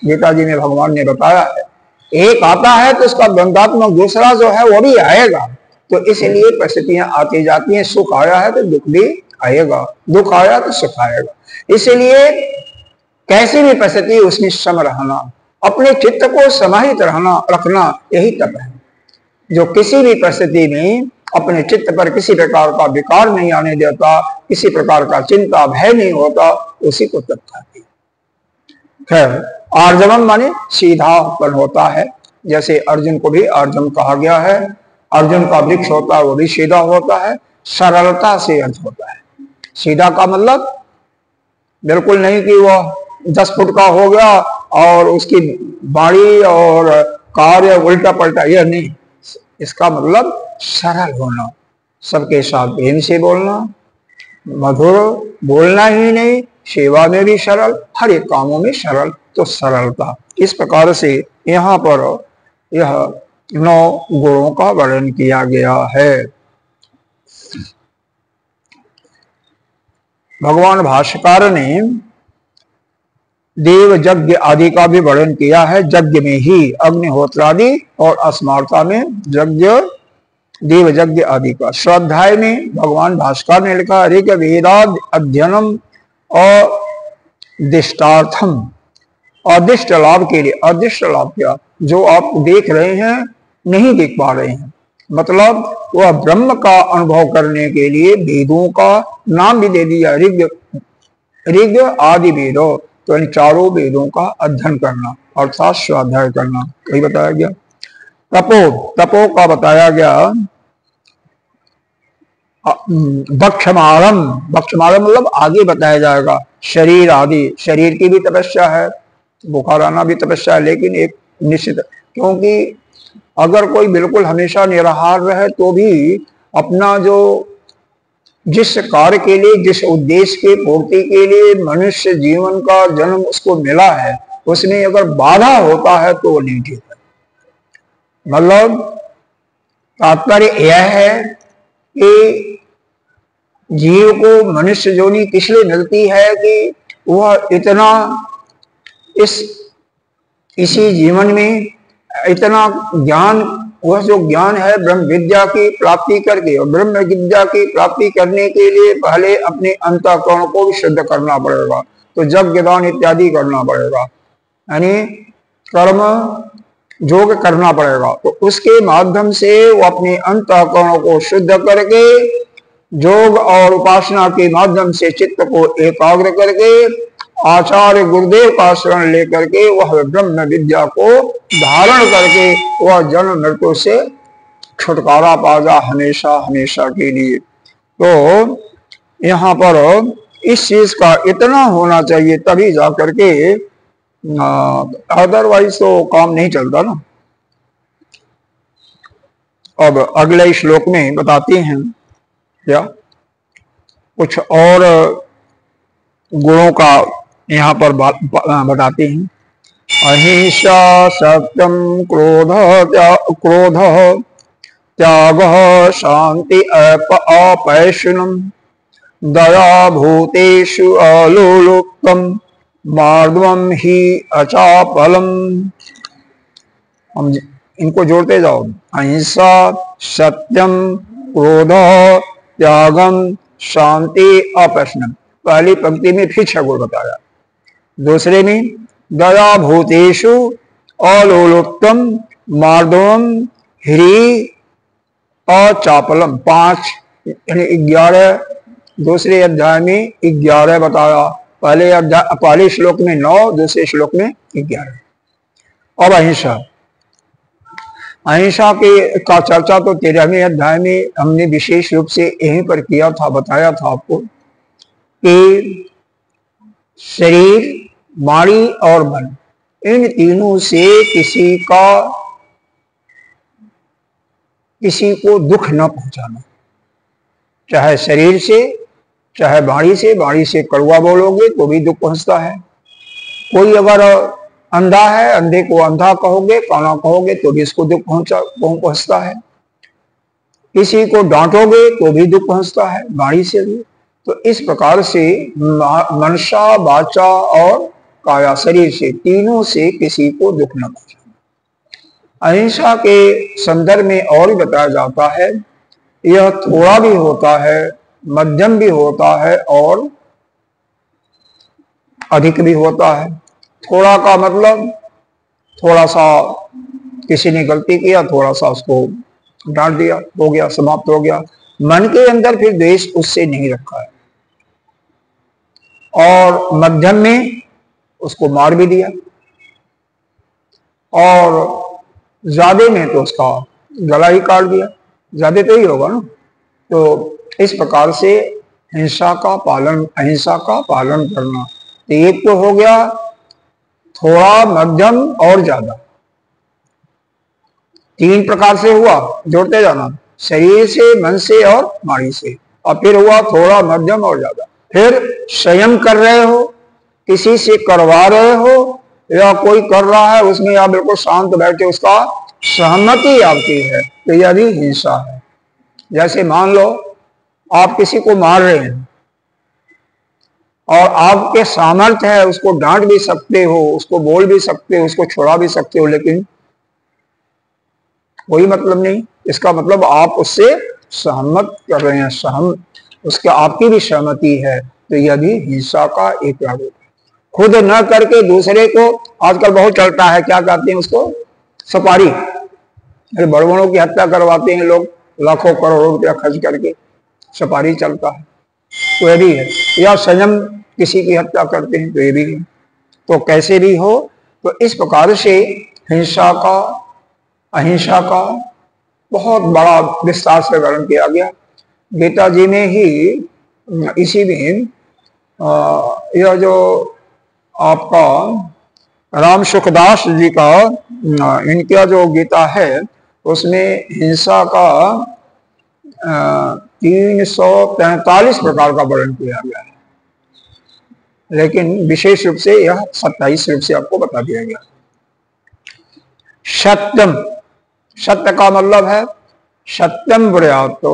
गीता जी में भगवान ने बताया है। एक आता है तो उसका द्वंदात्मक दूसरा जो है वो भी आएगा। तो इसलिए परिस्थितियां आती जाती हैं। सुख आया है तो दुख भी आएगा, दुख आया तो सुख आएगा। इसलिए कैसी भी परिस्थिति उसमें सम रहना, अपने चित्त को समाहित रखना, यही तप है। जो किसी भी परिस्थिति में अपने चित्त पर किसी प्रकार का विकार नहीं आने देता, किसी प्रकार का चिंता भय नहीं होता, उसी को तप कहते हैं। खैर, आर्जवम माने सीधापन होता है। जैसे अर्जुन को भी अर्जुन कहा गया है। अर्जुन का वृक्ष होता है वो भी सीधा होता है, सरलता से अर्थ होता है। सीधा का मतलब बिल्कुल नहीं कि वह 10 फुट का हो गया और उसकी बाड़ी और कार्य उल्टा पलटा, यह नहीं। इसका मतलब सरल होना, सबके साथ प्रेम से बोलना, मधुर बोलना ही नहीं, सेवा में भी सरल, हर एक कामों में सरल। तो सरलता, इस प्रकार से यहाँ पर यह 9 गुणों का वर्णन किया गया है। भगवान भाष्यकार ने देव यज्ञ आदि का भी वर्णन किया है। यज्ञ में ही अग्निहोत्र आदि और अस्मार्था में यज्ञ, देव यज्ञ आदि का। स्वाध्याय में भगवान भास्कर ने लिखा ऋग वेदाद अध्ययनम और दिष्टार्थम, अदिष्ट लाभ के लिए। अदिष्ट लाभ क्या? जो आप देख रहे हैं नहीं देख पा रहे हैं, मतलब वह ब्रह्म का अनुभव करने के लिए वेदों का नाम भी दे दिया, ऋग आदि वेदों। तो इन चारों वेदों का अध्ययन करना अर्थात स्वाध्याय करना, वही बताया गया। तपो का बताया गया भक्षमारम। भक्षमारम मतलब आगे बताया जाएगा। शरीर आदि, शरीर की भी तपस्या है, बुखार आना भी तपस्या है, लेकिन एक निश्चित, क्योंकि अगर कोई बिल्कुल हमेशा निराहार रहे तो भी अपना जो जिस कार्य के लिए, जिस उद्देश्य की पूर्ति के लिए मनुष्य जीवन का जन्म उसको मिला है, उसमें अगर बाधा होता है तो वो नहीं ठीक है। मतलब तात्पर्य यह है कि जीव को मनुष्य योनि इसलिए मिलती है कि वह इतना इसी जीवन में इतना ज्ञान, वह जो ज्ञान है ब्रह्म विद्या की प्राप्ति करके, और ब्रह्म विद्या की प्राप्ति करने के लिए पहले अपने अंतःकरण को भी शुद्ध करना पड़ेगा। तो यज्ञ दान इत्यादि करना पड़ेगा, यानी कर्म योग करना पड़ेगा। तो उसके माध्यम से वो अपने अंतःकरण को शुद्ध करके योग और उपासना के माध्यम से चित्त को एकाग्र करके आचार्य गुरुदेव का शरण लेकर के वह ब्रह्म विद्या को धारण करके वह जन्म मृत्यु से छुटकारा पाएगा हमेशा हमेशा के लिए। तो यहाँ पर इस चीज का इतना होना चाहिए, तभी जा करके, अदरवाइज तो काम नहीं चलता ना। अब अगले श्लोक में बताते हैं या कुछ और गुणों का यहाँ पर बताते हैं। अहिंसा सत्यम क्रोध त्याग शांति अपैशुनम दया भूतेषु अलोलुप्तम मार्दवम ही अचापलम। हम इनको जोड़ते जाओ। अहिंसा सत्यम क्रोध त्यागम शांति अपैशुनम। पहली पंक्ति में फिर 6 गुण बताया, दूसरे में दया भूतेषु अलोलुप्तम मार्दवम ह्री अचापलम 5 यानी 11। दूसरे अध्याय में 11 बताया, पहले श्लोक में 9, दूसरे श्लोक में 11। अब अहिंसा का चर्चा तो 13वें अध्याय में हमने विशेष रूप से यहीं पर किया था, बताया था आपको कि शरीर, वाणी और मन, इन तीनों से किसी को दुख न पहुंचाना। चाहे शरीर से, चाहे वाणी से कड़वा बोलोगे तो भी दुख पहुंचता है। कोई अगर अंधा है, अंधे को अंधा कहोगे, काना कहोगे तो भी इसको दुख पहुंचता है। किसी को डांटोगे तो भी दुख पहुंचता है, वाणी से भी। तो इस प्रकार से मनसा, वाचा और काया, शरीर से, तीनों से किसी को दुख न पहुंचाना। अहिंसा के संदर्भ में और भी बताया जाता है, यह थोड़ा भी होता है, मध्यम भी होता है और अधिक भी होता है। थोड़ा का मतलब थोड़ा सा किसी ने गलती किया, थोड़ा सा उसको डांट दिया, हो गया, समाप्त हो गया। मन के अंदर फिर द्वेष उससे नहीं रखा है। और मध्यम में उसको मार भी दिया, और ज्यादा में तो उसका गला ही काट दिया, ज्यादा तो ही होगा ना। तो इस प्रकार से अहिंसा का पालन करना। तो एक तो हो गया थोड़ा, मध्यम और ज्यादा, 3 प्रकार से हुआ, जोड़ते जाना, शरीर से, मन से और वाणी से। और फिर हुआ थोड़ा, मध्यम और ज्यादा। फिर संयम कर रहे हो, किसी से करवा रहे हो, या कोई कर रहा है उसमें आप बिल्कुल शांत बैठे उसका सहमति आपकी है, तो यह भी हिंसा है। जैसे मान लो आप किसी को मार रहे हैं और आपके सामर्थ्य है, उसको डांट भी सकते हो, उसको बोल भी सकते हो, उसको छुड़ा भी सकते हो, लेकिन कोई मतलब नहीं। इसका मतलब आप उससे सहमत कर रहे हैं, उसका आपकी भी सहमति है, तो यह भी हिंसा का एक रूप है। खुद न करके दूसरे को, आजकल बहुत चलता है, क्या कहते हैं उसको, सपारी। अरे बड़ों की हत्या करवाते हैं लोग, लाखों करोड़ों रुपया खर्च करके सपारी चलता है, तो ये भी है। या संयम किसी की हत्या करते हैं, तो ये भी है। तो कैसे भी हो, तो इस प्रकार से अहिंसा का बहुत बड़ा विस्तार से वर्णन किया गया गीता जी में ही। इसी में यह जो आपका राम सुखदास जी का इनका जो गीता है, उसमें हिंसा का 343 प्रकार का वर्णन किया गया है, लेकिन विशेष रूप से यह 27 रूप से आपको बता दिया गया। सत्यम, सत्य का मतलब है सत्यम ब्रूयात्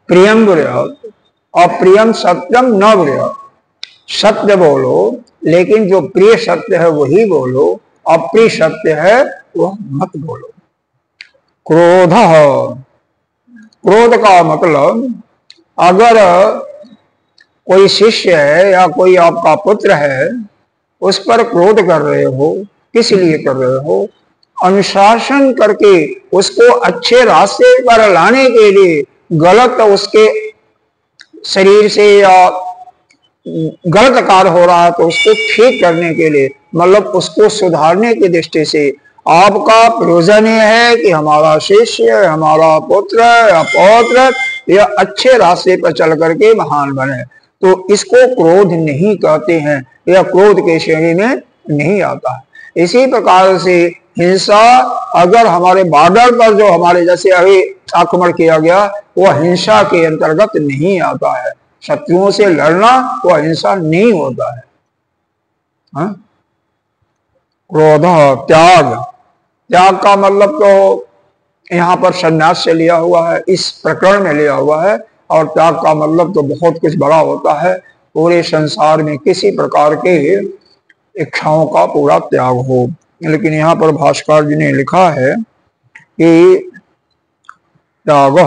प्रियम ब्रूयात्, अप्रियम सत्यम न ब्रूयात्। सत्य बोलो, लेकिन जो प्रिय सत्य है वही बोलो, अप्रिय सत्य है वह मत बोलो। क्रोध, क्रोध का मतलब अगर कोई शिष्य है या कोई आपका पुत्र है, उस पर क्रोध कर रहे हो, किस लिए कर रहे हो? अनुशासन करके उसको अच्छे रास्ते पर लाने के लिए, गलत उसके शरीर से या गलत कार्य हो रहा है तो उसको ठीक करने के लिए, मतलब उसको सुधारने की दृष्टि से आपका प्रयोजन यह है कि हमारा शिष्य, हमारा पुत्र या पौत्र यह अच्छे रास्ते पर चल करके महान बने, तो इसको क्रोध नहीं कहते हैं, यह क्रोध के श्रेणी में नहीं आता है। इसी प्रकार से हिंसा अगर हमारे बॉर्डर पर जो हमारे जैसे अभी आक्रमण किया गया वो हिंसा के अंतर्गत नहीं आता है। शत्रुओं से लड़ना वो हिंसा नहीं होता है। क्रोध त्याग, त्याग का मतलब तो यहाँ पर संन्यास से लिया हुआ है, इस प्रकरण में लिया हुआ है। और त्याग का मतलब तो बहुत कुछ बड़ा होता है। पूरे संसार में किसी प्रकार के इच्छाओं का पूरा त्याग हो। लेकिन यहाँ पर भास्कर जी ने लिखा है कि त्याग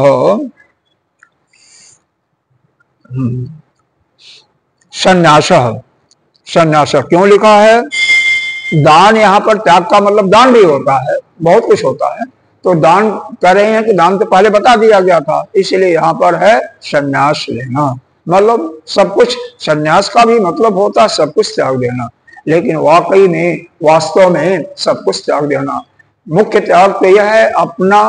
संन्यास, संन्यास क्यों लिखा है? दान, यहाँ पर त्याग का मतलब दान भी होता है, बहुत कुछ होता है। तो दान कर रहे हैं कि दान तो पहले बता दिया गया था, इसलिए यहाँ पर है संन्यास लेना, मतलब सब कुछ। संन्यास का भी मतलब होता है सब कुछ त्याग देना, लेकिन वाकई में वास्तव में सब कुछ त्याग देना। मुख्य त्याग तो यह है अपना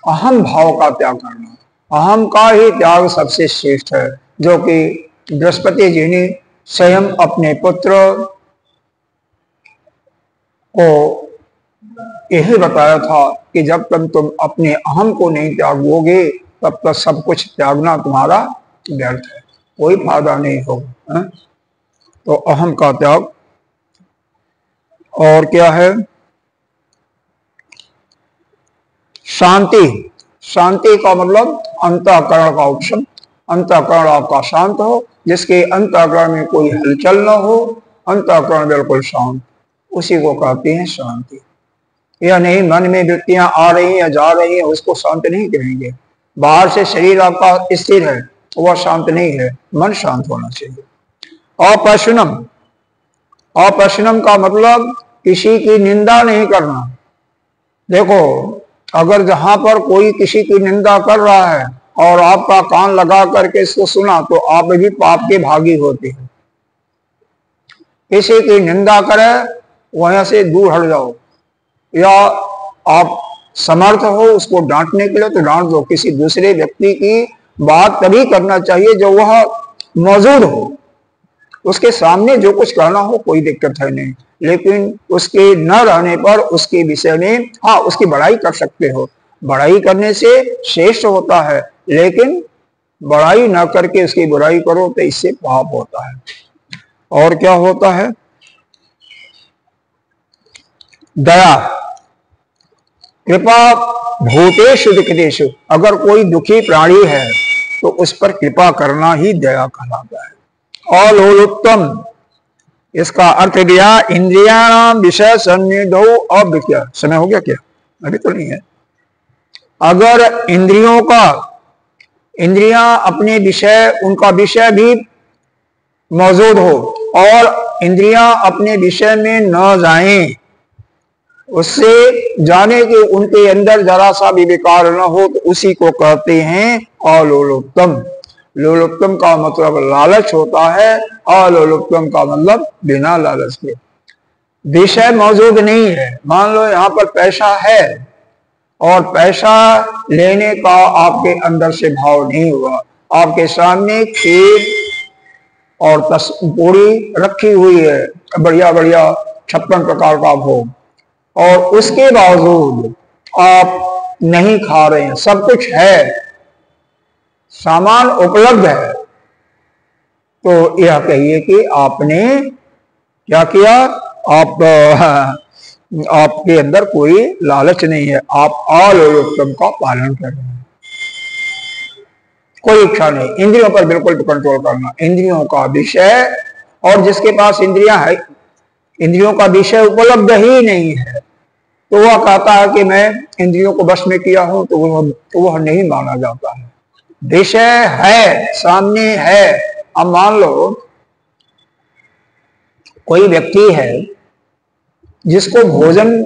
अहम भाव का त्याग करना। अहम का ही त्याग सबसे श्रेष्ठ है, जो कि बृहस्पति जी ने स्वयं अपने पुत्र को यही बताया था कि जब तक तुम अपने अहम को नहीं त्यागोगे तब तक सब कुछ त्यागना तुम्हारा व्यर्थ है, कोई फायदा नहीं होगा। तो अहम का त्याग। और क्या है? शांति, शांति का मतलब अंतःकरण का उपशम। अंतःकरण आपका शांत हो, जिसके अंतःकरण में कोई हलचल न हो, अंतःकरण बिल्कुल शांत, उसी को कहते हैं शांति। यह नहीं मन में वृत्तियां आ रही हैं या जा रही हैं उसको शांत नहीं कहेंगे। बाहर से शरीर आपका स्थिर है वह शांत नहीं है, मन शांत होना चाहिए। अप्रश्नम, अप्रश्नम का मतलब किसी की निंदा नहीं करना। देखो, अगर जहां पर कोई किसी की निंदा कर रहा है और आपका कान लगा करके इसको सुना तो आप भी पाप के भागी होते हैं। किसी की निंदा करे वहां से दूर हट जाओ, या आप समर्थ हो उसको डांटने के लिए तो डांट दो। किसी दूसरे व्यक्ति की बात तभी करना चाहिए जो वह मौजूद हो, उसके सामने जो कुछ कहना हो कोई दिक्कत है नहीं, लेकिन उसके न रहने पर उसके विषय में हाँ उसकी बड़ाई कर सकते हो, बड़ाई करने से श्रेष्ठ होता है, लेकिन बड़ाई न करके उसकी बुराई करो तो इससे पाप होता है। और क्या होता है? दया, कृपा भूतेषु दुःखितेषु, अगर कोई दुखी प्राणी है तो उस पर कृपा करना ही दया कहलाता है। अलोलुप्तम, इसका अर्थ दिया इंद्रियाणाम विषय सन्निधौ अविक्य। समय हो गया क्या? अभी तो नहीं है। अगर इंद्रियों का, इंद्रियां अपने विषय, उनका विषय भी मौजूद हो और इंद्रियां अपने विषय में न जाएं, उससे जाने के उनके अंदर जरा सा भी विकार न हो, तो उसी को कहते हैं अलोलुप्तम। लोलुप्तम का मतलब लालच होता है, अलोलुप्तम का मतलब बिना लालच के। विषय मौजूद नहीं है, मान लो यहाँ पर पैसा है और पैसा लेने का आपके अंदर से भाव नहीं हुआ, आपके सामने खीर और पूरी रखी हुई है, बढ़िया बढ़िया 56 प्रकार का भोग, और उसके बावजूद आप नहीं खा रहे हैं, सब कुछ है, सामान उपलब्ध है, तो यह कहिए कि आपने क्या किया? आपके अंदर कोई लालच नहीं है, आप अलोलुप्तम का पालन कर रहे हैं। कोई इच्छा नहीं, इंद्रियों पर बिल्कुल कंट्रोल करना, इंद्रियों का विषय, और जिसके पास इंद्रियां है, इंद्रियों का विषय उपलब्ध ही नहीं है, तो वह कहता है कि मैं इंद्रियों को वश में किया हूं, तो वह नहीं माना जाता है। विषय है, सामने है। अब मान लो कोई व्यक्ति है जिसको भोजन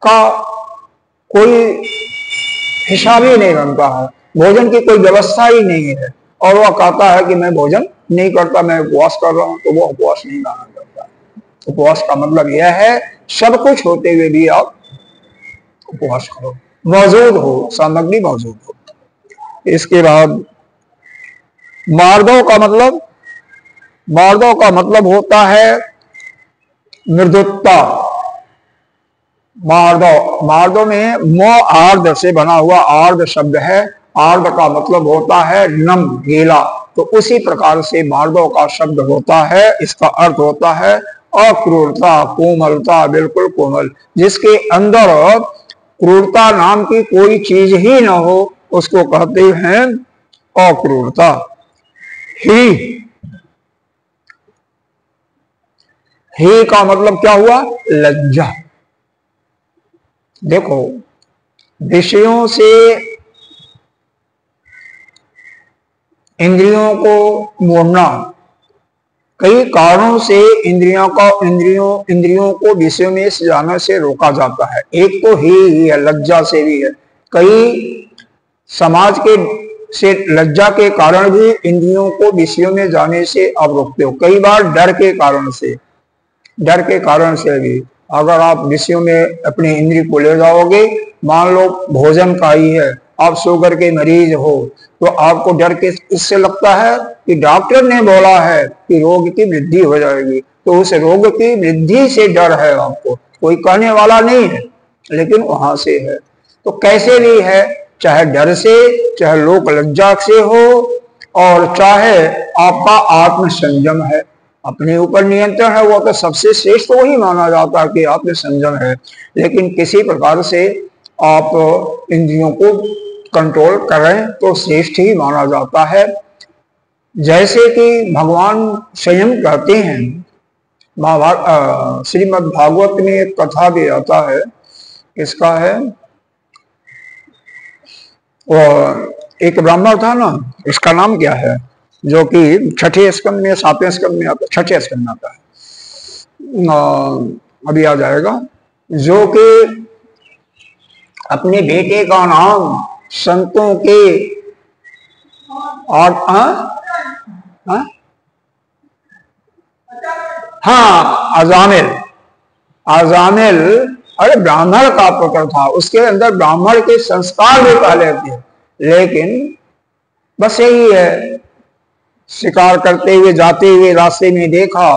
का कोई हिसाब ही नहीं बनता है, भोजन की कोई व्यवस्था ही नहीं है, और वह कहता है कि मैं भोजन नहीं करता, मैं उपवास कर रहा हूं, तो वह उपवास नहीं माना जाता। उपवास का मतलब यह है सब कुछ होते हुए भी आप उपवास करो, मौजूद हो, सामग्री मौजूद हो। इसके बाद मार्दव का मतलब, मार्दव का मतलब होता है मृदुता, मार्दव, मार्दव में मो आर्द से बना हुआ आर्द शब्द है। आर्द का मतलब होता है नम, गीला। तो उसी प्रकार से मार्दव का शब्द होता है, इसका अर्थ होता है अक्रूरता, कोमलता, बिल्कुल कोमल। जिसके अंदर क्रूरता नाम की कोई चीज ही न हो उसको कहते हैं अक्रूरता। ही का मतलब क्या हुआ? लज्जा। देखो, विषयों से इंद्रियों को मोड़ना, कई कारणों से इंद्रियों को विषयों में जाने से रोका जाता है। एक तो ही है, लज्जा से भी है। कई समाज के से लज्जा के कारण भी इंद्रियों को विषयों में जाने से आप रोकते हो। कई बार डर के कारण से भी अगर आप विषयों में अपनी इंद्रिय को ले जाओगे, मान लो भोजन का ही है, आप शुगर के मरीज हो, तो आपको डर के इससे लगता है कि डॉक्टर ने बोला है कि रोग की वृद्धि हो जाएगी, तो उस रोग की वृद्धि से डर है आपको, कोई कहने वाला नहीं है, लेकिन वहां से है। तो कैसे भी है, चाहे डर से, चाहे लोक लज्जा से हो, और चाहे आपका आत्म संयम है, अपने ऊपर नियंत्रण है, वो तो सबसे श्रेष्ठ वही माना जाता है कि आत्म संयम है। लेकिन किसी प्रकार से आप इंद्रियों को कंट्रोल करें तो श्रेष्ठ ही माना जाता है। जैसे कि भगवान स्वयं कहते हैं, श्रीमद् भागवत में एक कथा भी आता है, इसका है, और एक ब्राह्मण था ना, इसका नाम क्या है, जो कि छठे स्कंद में, सातवें स्कंद में आता, छठे स्कंद में आता है, अभी आ जाएगा, जो कि अपने बेटे का नाम संतों के और अजामिल, अरे ब्राह्मण का पुत्र था, उसके अंदर ब्राह्मण के संस्कार भी पहले थे, लेकिन बस यही है, शिकार करते हुए जाते हुए रास्ते में देखा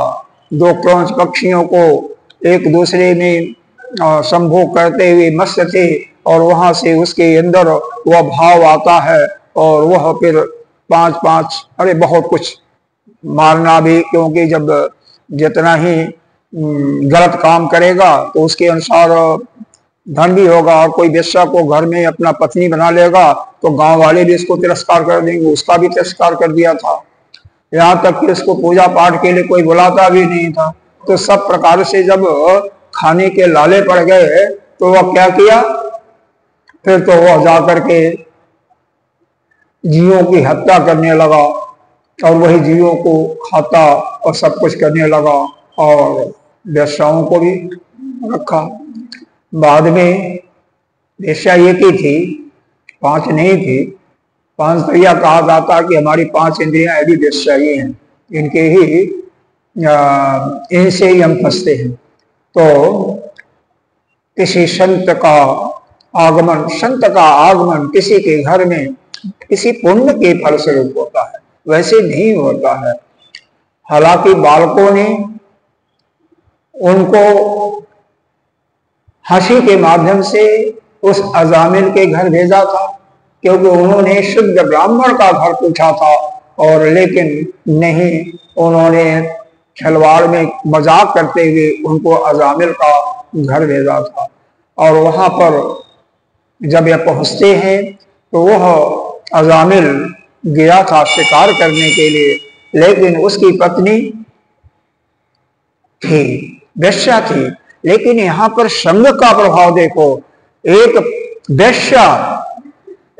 दो क्रौंच पक्षियों को एक दूसरे में संभोग करते हुए मस्त थे, और वहां से उसके अंदर वह भाव आता है, और वह फिर पांच अरे बहुत कुछ मारना भी, क्योंकि जब जितना ही गलत काम करेगा तो उसके अनुसार धन भी होगा, और कोई वेश्या को घर में अपना पत्नी बना लेगा तो गांव वाले भी इसको तिरस्कार कर देंगे, उसका भी तिरस्कार कर दिया था, यहाँ तक कि उसको पूजा पाठ के लिए कोई बुलाता भी नहीं था। तो सब प्रकार से जब खाने के लाले पड़ गए तो वह क्या किया, फिर तो वह जाकर के जीवों की हत्या करने लगा, और वही जीवों को खाता और सब कुछ करने लगा, और वेश्याओं को भी रखा। बाद में वेश्या एक ही थी, 5 नहीं थी। 5 तो यह कहा जाता कि हमारी 5 इंद्रियां अभी वेश्या ही हैं, इनके ही इनसे ही हम फंसते हैं। तो किसी संत का आगमन किसी के घर में किसी पुण्य के फलस्वरूप होता है, वैसे नहीं होता है। हालांकि बालकों ने उनको हंसी के माध्यम से उस अजामिल के घर भेजा था, क्योंकि उन्होंने शुद्ध ब्राह्मण का घर पूछा था, और लेकिन नहीं, उन्होंने खिलवाड़ में मजाक करते हुए उनको अजामिल का घर भेजा था। और वहां पर जब यह पहुंचते हैं तो वह अजामिल गया था शिकार करने के लिए, लेकिन उसकी पत्नी थी, वेश्या थी। लेकिन यहाँ पर संग का प्रभाव देखो, एक वेश्या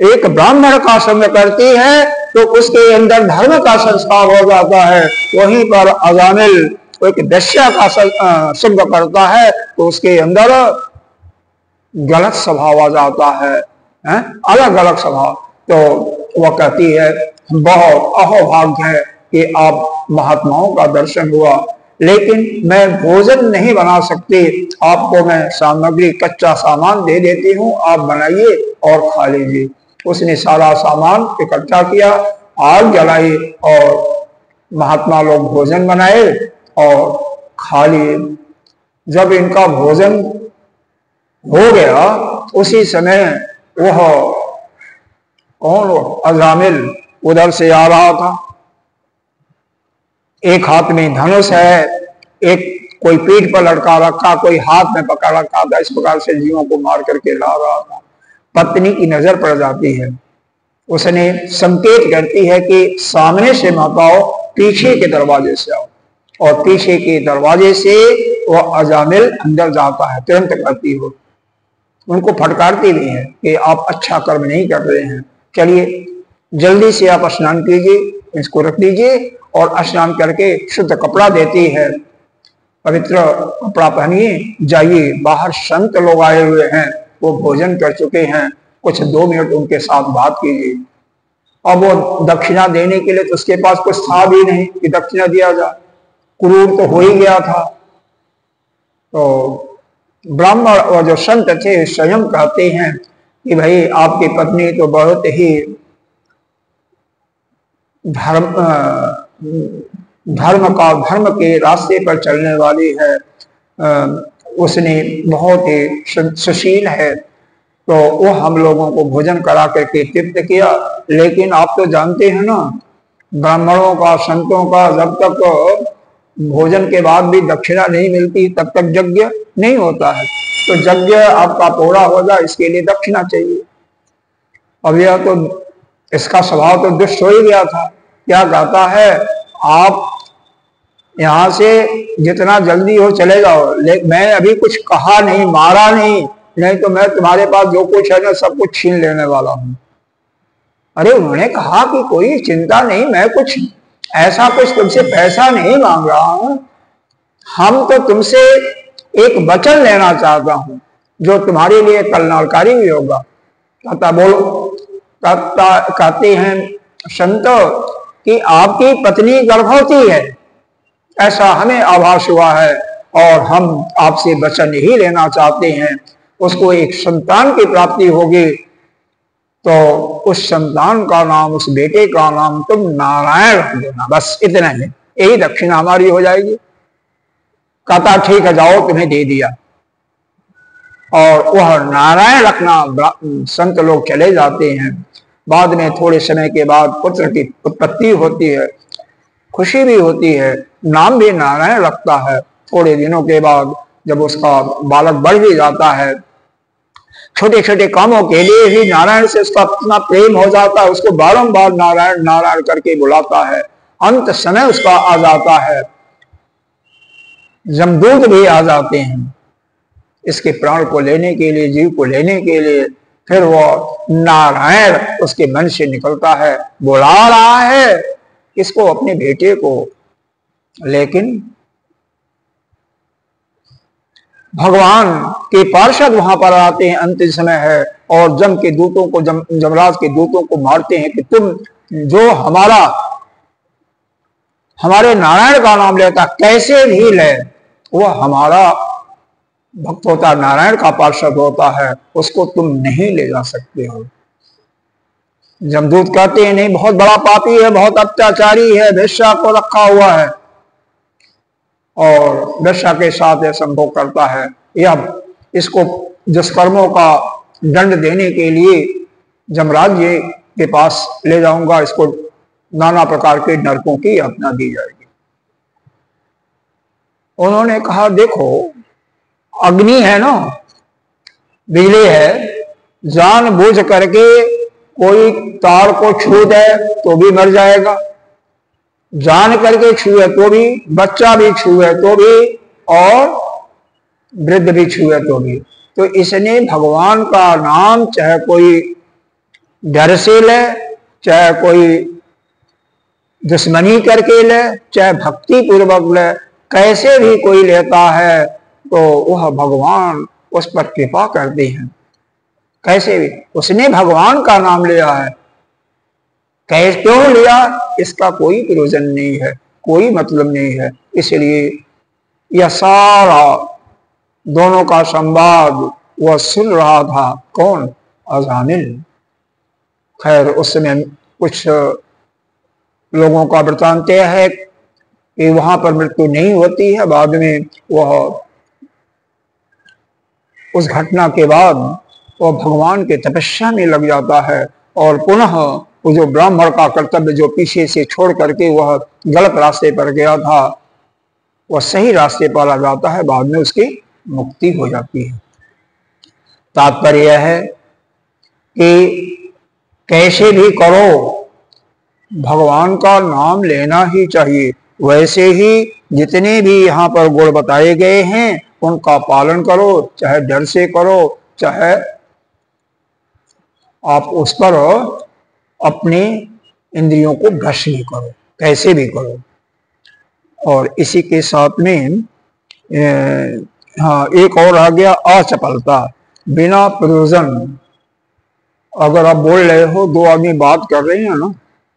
एक ब्राह्मण का संग करती है तो उसके अंदर धर्म का संस्कार हो जाता है, वहीं पर अजामिल एक वेश्या का संग करता है तो उसके अंदर गलत स्वभाव आ जाता है, अलग अलग स्वभाव। तो वह कहती है बहुत अहोभाग्य है कि आप महात्माओं का दर्शन हुआ, लेकिन मैं भोजन नहीं बना सकती, आपको मैं सामग्री कच्चा सामान दे देती हूँ, आप बनाइए और खा लीजिए। उसने सारा सामान इकट्ठा किया, आग जलाई और महात्मा लोग भोजन बनाए और खा लिए। जब इनका भोजन हो गया उसी समय वह कौन अजामिल उधर से आ रहा था। एक हाथ में धनुष है, एक कोई पीठ पर लटका रखा, कोई हाथ में पकड़ रखा था। इस प्रकार से जीवों को मार करके ला रहा था। पत्नी की नजर पड़ जाती है, उसने संकेत करती है कि सामने से मत आओ, पीछे के दरवाजे से आओ। और पीछे के दरवाजे से वह अजामिल अंदर जाता है। तुरंत कहती हो, उनको फटकारती भी है कि आप अच्छा कर्म नहीं कर रहे हैं, चलिए जल्दी से आप स्नान कीजिए, इसको रख दीजिए। और स्नान करके शुद्ध कपड़ा देती है, पवित्र कपड़ा पहनिए, जाइए। बाहर संत लोग आए हुए हैं, वो भोजन कर चुके हैं, कुछ 2 मिनट उनके साथ बात कीजिए। अब वो दक्षिणा देने के लिए तो उसके पास कुछ था भी नहीं कि दक्षिणा दिया जाए, क्रूर तो हो ही गया था। तो ब्राह्मण और जो संत थे स्वयं कहते हैं कि भाई आपकी पत्नी तो बहुत ही धर्म के रास्ते पर चलने वाली है, उसने बहुत ही सुशील है। तो वो हम लोगों को भोजन करा करके तृप्त किया। लेकिन आप तो जानते हैं ना, ब्राह्मणों का, संतों का जब तक भोजन के बाद भी दक्षिणा नहीं मिलती तब तक यज्ञ नहीं होता है। तो यज्ञ आपका पूरा हो जाए इसके लिए दक्षिणा चाहिए। अब यह तो इसका स्वभाव तो दुष्ट हो ही गया था। क्या कहता है, आप यहां से जितना जल्दी हो चले जाओ, मैं अभी कुछ कहा नहीं, मारा नहीं, नहीं तो मैं तुम्हारे पास जो कुछ है ना सब कुछ छीन लेने वाला हूं। अरे उन्होंने कहा कि कोई चिंता नहीं, मैं कुछ ऐसा कुछ तुमसे पैसा नहीं मांग रहा हूं, हम तो तुमसे एक वचन लेना चाहता हूं जो तुम्हारे लिए कल्याणकारी भी होगा। कहता बोलो। कहते हैं संत कि आपकी पत्नी गर्भवती है, ऐसा हमें आभास हुआ है और हम आपसे वचन ही लेना चाहते हैं। उसको एक संतान की प्राप्ति होगी तो उस संतान का नाम, उस बेटे का नाम तुम नारायण रख देना, बस इतना ही, यही दक्षिणा हमारी हो जाएगी। कहता ठीक है जाओ, तुम्हें दे दिया। और वह नारायण रखना संत लोग चले जाते हैं। बाद में थोड़े समय के बाद पुत्र की उत्पत्ति होती है, खुशी भी होती है, नाम भी नारायण रखता है। थोड़े दिनों के बाद जब उसका बालक बढ़ भी जाता है, छोटे छोटे कामों के लिए ही नारायण से उसका इतना प्रेम हो जाता है, उसको बारंबार नारायण नारायण करके बुलाता है। अंत समय उसका आ जाता है, जमदूत भी आ जाते हैं इसके प्राण को लेने के लिए, जीव को लेने के लिए। फिर वो नारायण उसके मन से निकलता है, बुला रहा है इसको, अपने बेटे को। लेकिन भगवान के पार्षद वहां पर आते हैं, अंतिम समय है, और जम के दूतों को, जमराज के दूतों को मारते हैं कि तुम जो हमारे नारायण का नाम लेता, कैसे भी ले, वो हमारा भक्त होता, नारायण का पार्षद होता है, उसको तुम नहीं ले जा सकते हो। जमदूत कहते हैं नहीं, बहुत बड़ा पापी है, बहुत अत्याचारी है, वेश्या को रखा हुआ है और वेश्या के साथ यह संभोग करता है। यह इसको दुष्कर्मों का दंड देने के लिए जमराज जी के पास ले जाऊंगा, इसको नाना प्रकार के नरकों की यातना दी जाएगी। उन्होंने कहा देखो, अग्नि है ना, बिजली है, जानबूझ करके कोई तार को छू दे तो भी मर जाएगा, जान करके छुए तो भी, बच्चा भी छुए तो भी, और वृद्ध भी छुए तो भी। तो इसने भगवान का नाम चाहे कोई डर से ले, चाहे कोई दुश्मनी करके ले, चाहे भक्ति पूर्वक ले, कैसे भी कोई लेता है तो वह भगवान उस पर कृपा करते हैं। कैसे भी उसने भगवान का नाम लिया है, कैसे क्यों लिया इसका कोई प्रयोजन नहीं है, कोई मतलब नहीं है। इसलिए यह सारा दोनों का संवाद वह सुन रहा था, कौन? अजामिल। खैर उस समय कुछ लोगों का वृत्तांत है कि वहां पर मृत्यु नहीं होती है, बाद में वह उस घटना के बाद वह भगवान के तपस्या में लग जाता है और पुनः वो जो ब्राह्मण का कर्तव्य जो पीछे से छोड़ करके वह गलत रास्ते पर गया था, वह सही रास्ते पर आ जाता है, बाद में उसकी मुक्ति हो जाती है। तात्पर्य यह है कि कैसे भी करो भगवान का नाम लेना ही चाहिए। वैसे ही जितने भी यहाँ पर गुण बताए गए हैं उनका पालन करो, चाहे डर से करो, चाहे आप उस पर अपने इंद्रियों को भ्रष्ट नहीं करो, कैसे भी करो। और इसी के साथ में हाँ एक और आ गया अचपलता, बिना प्रयोजन। अगर आप बोल रहे हो, दो आदमी बात कर रहे हैं ना,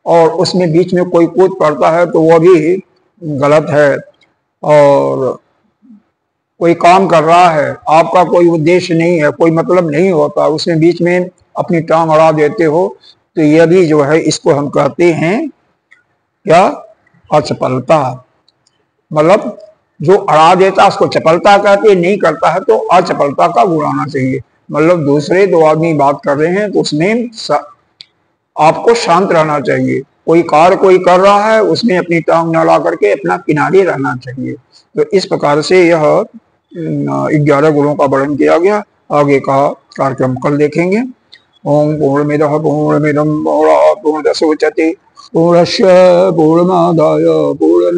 और उसमें बीच में कोई कूद पड़ता है तो वह भी गलत है। और कोई काम कर रहा है, आपका कोई उद्देश्य नहीं है, कोई मतलब नहीं होता, उसमें बीच में अपनी टांग अड़ा देते हो, तो यह भी जो है इसको हम कहते हैं क्या, अचपलता। मतलब जो अड़ा देता उसको चपलता कहते, नहीं करता है तो अचपलता का गुण आना चाहिए। मतलब दूसरे दो आदमी बात कर रहे हैं तो उसमें आपको शांत रहना चाहिए। कोई कार्य कोई कर रहा है, उसमें अपनी टांग न ला करके अपना किनारे रहना चाहिए। तो इस प्रकार से यह 11 गुणों का वर्णन किया गया। आगे का कार्यक्रम कल देखेंगे। ओम पूर्णमिदः पूर्णमिदं पूर्णात् पूर्णमुदच्यते पूर्णस्य पूर्णमादाय पूर्ण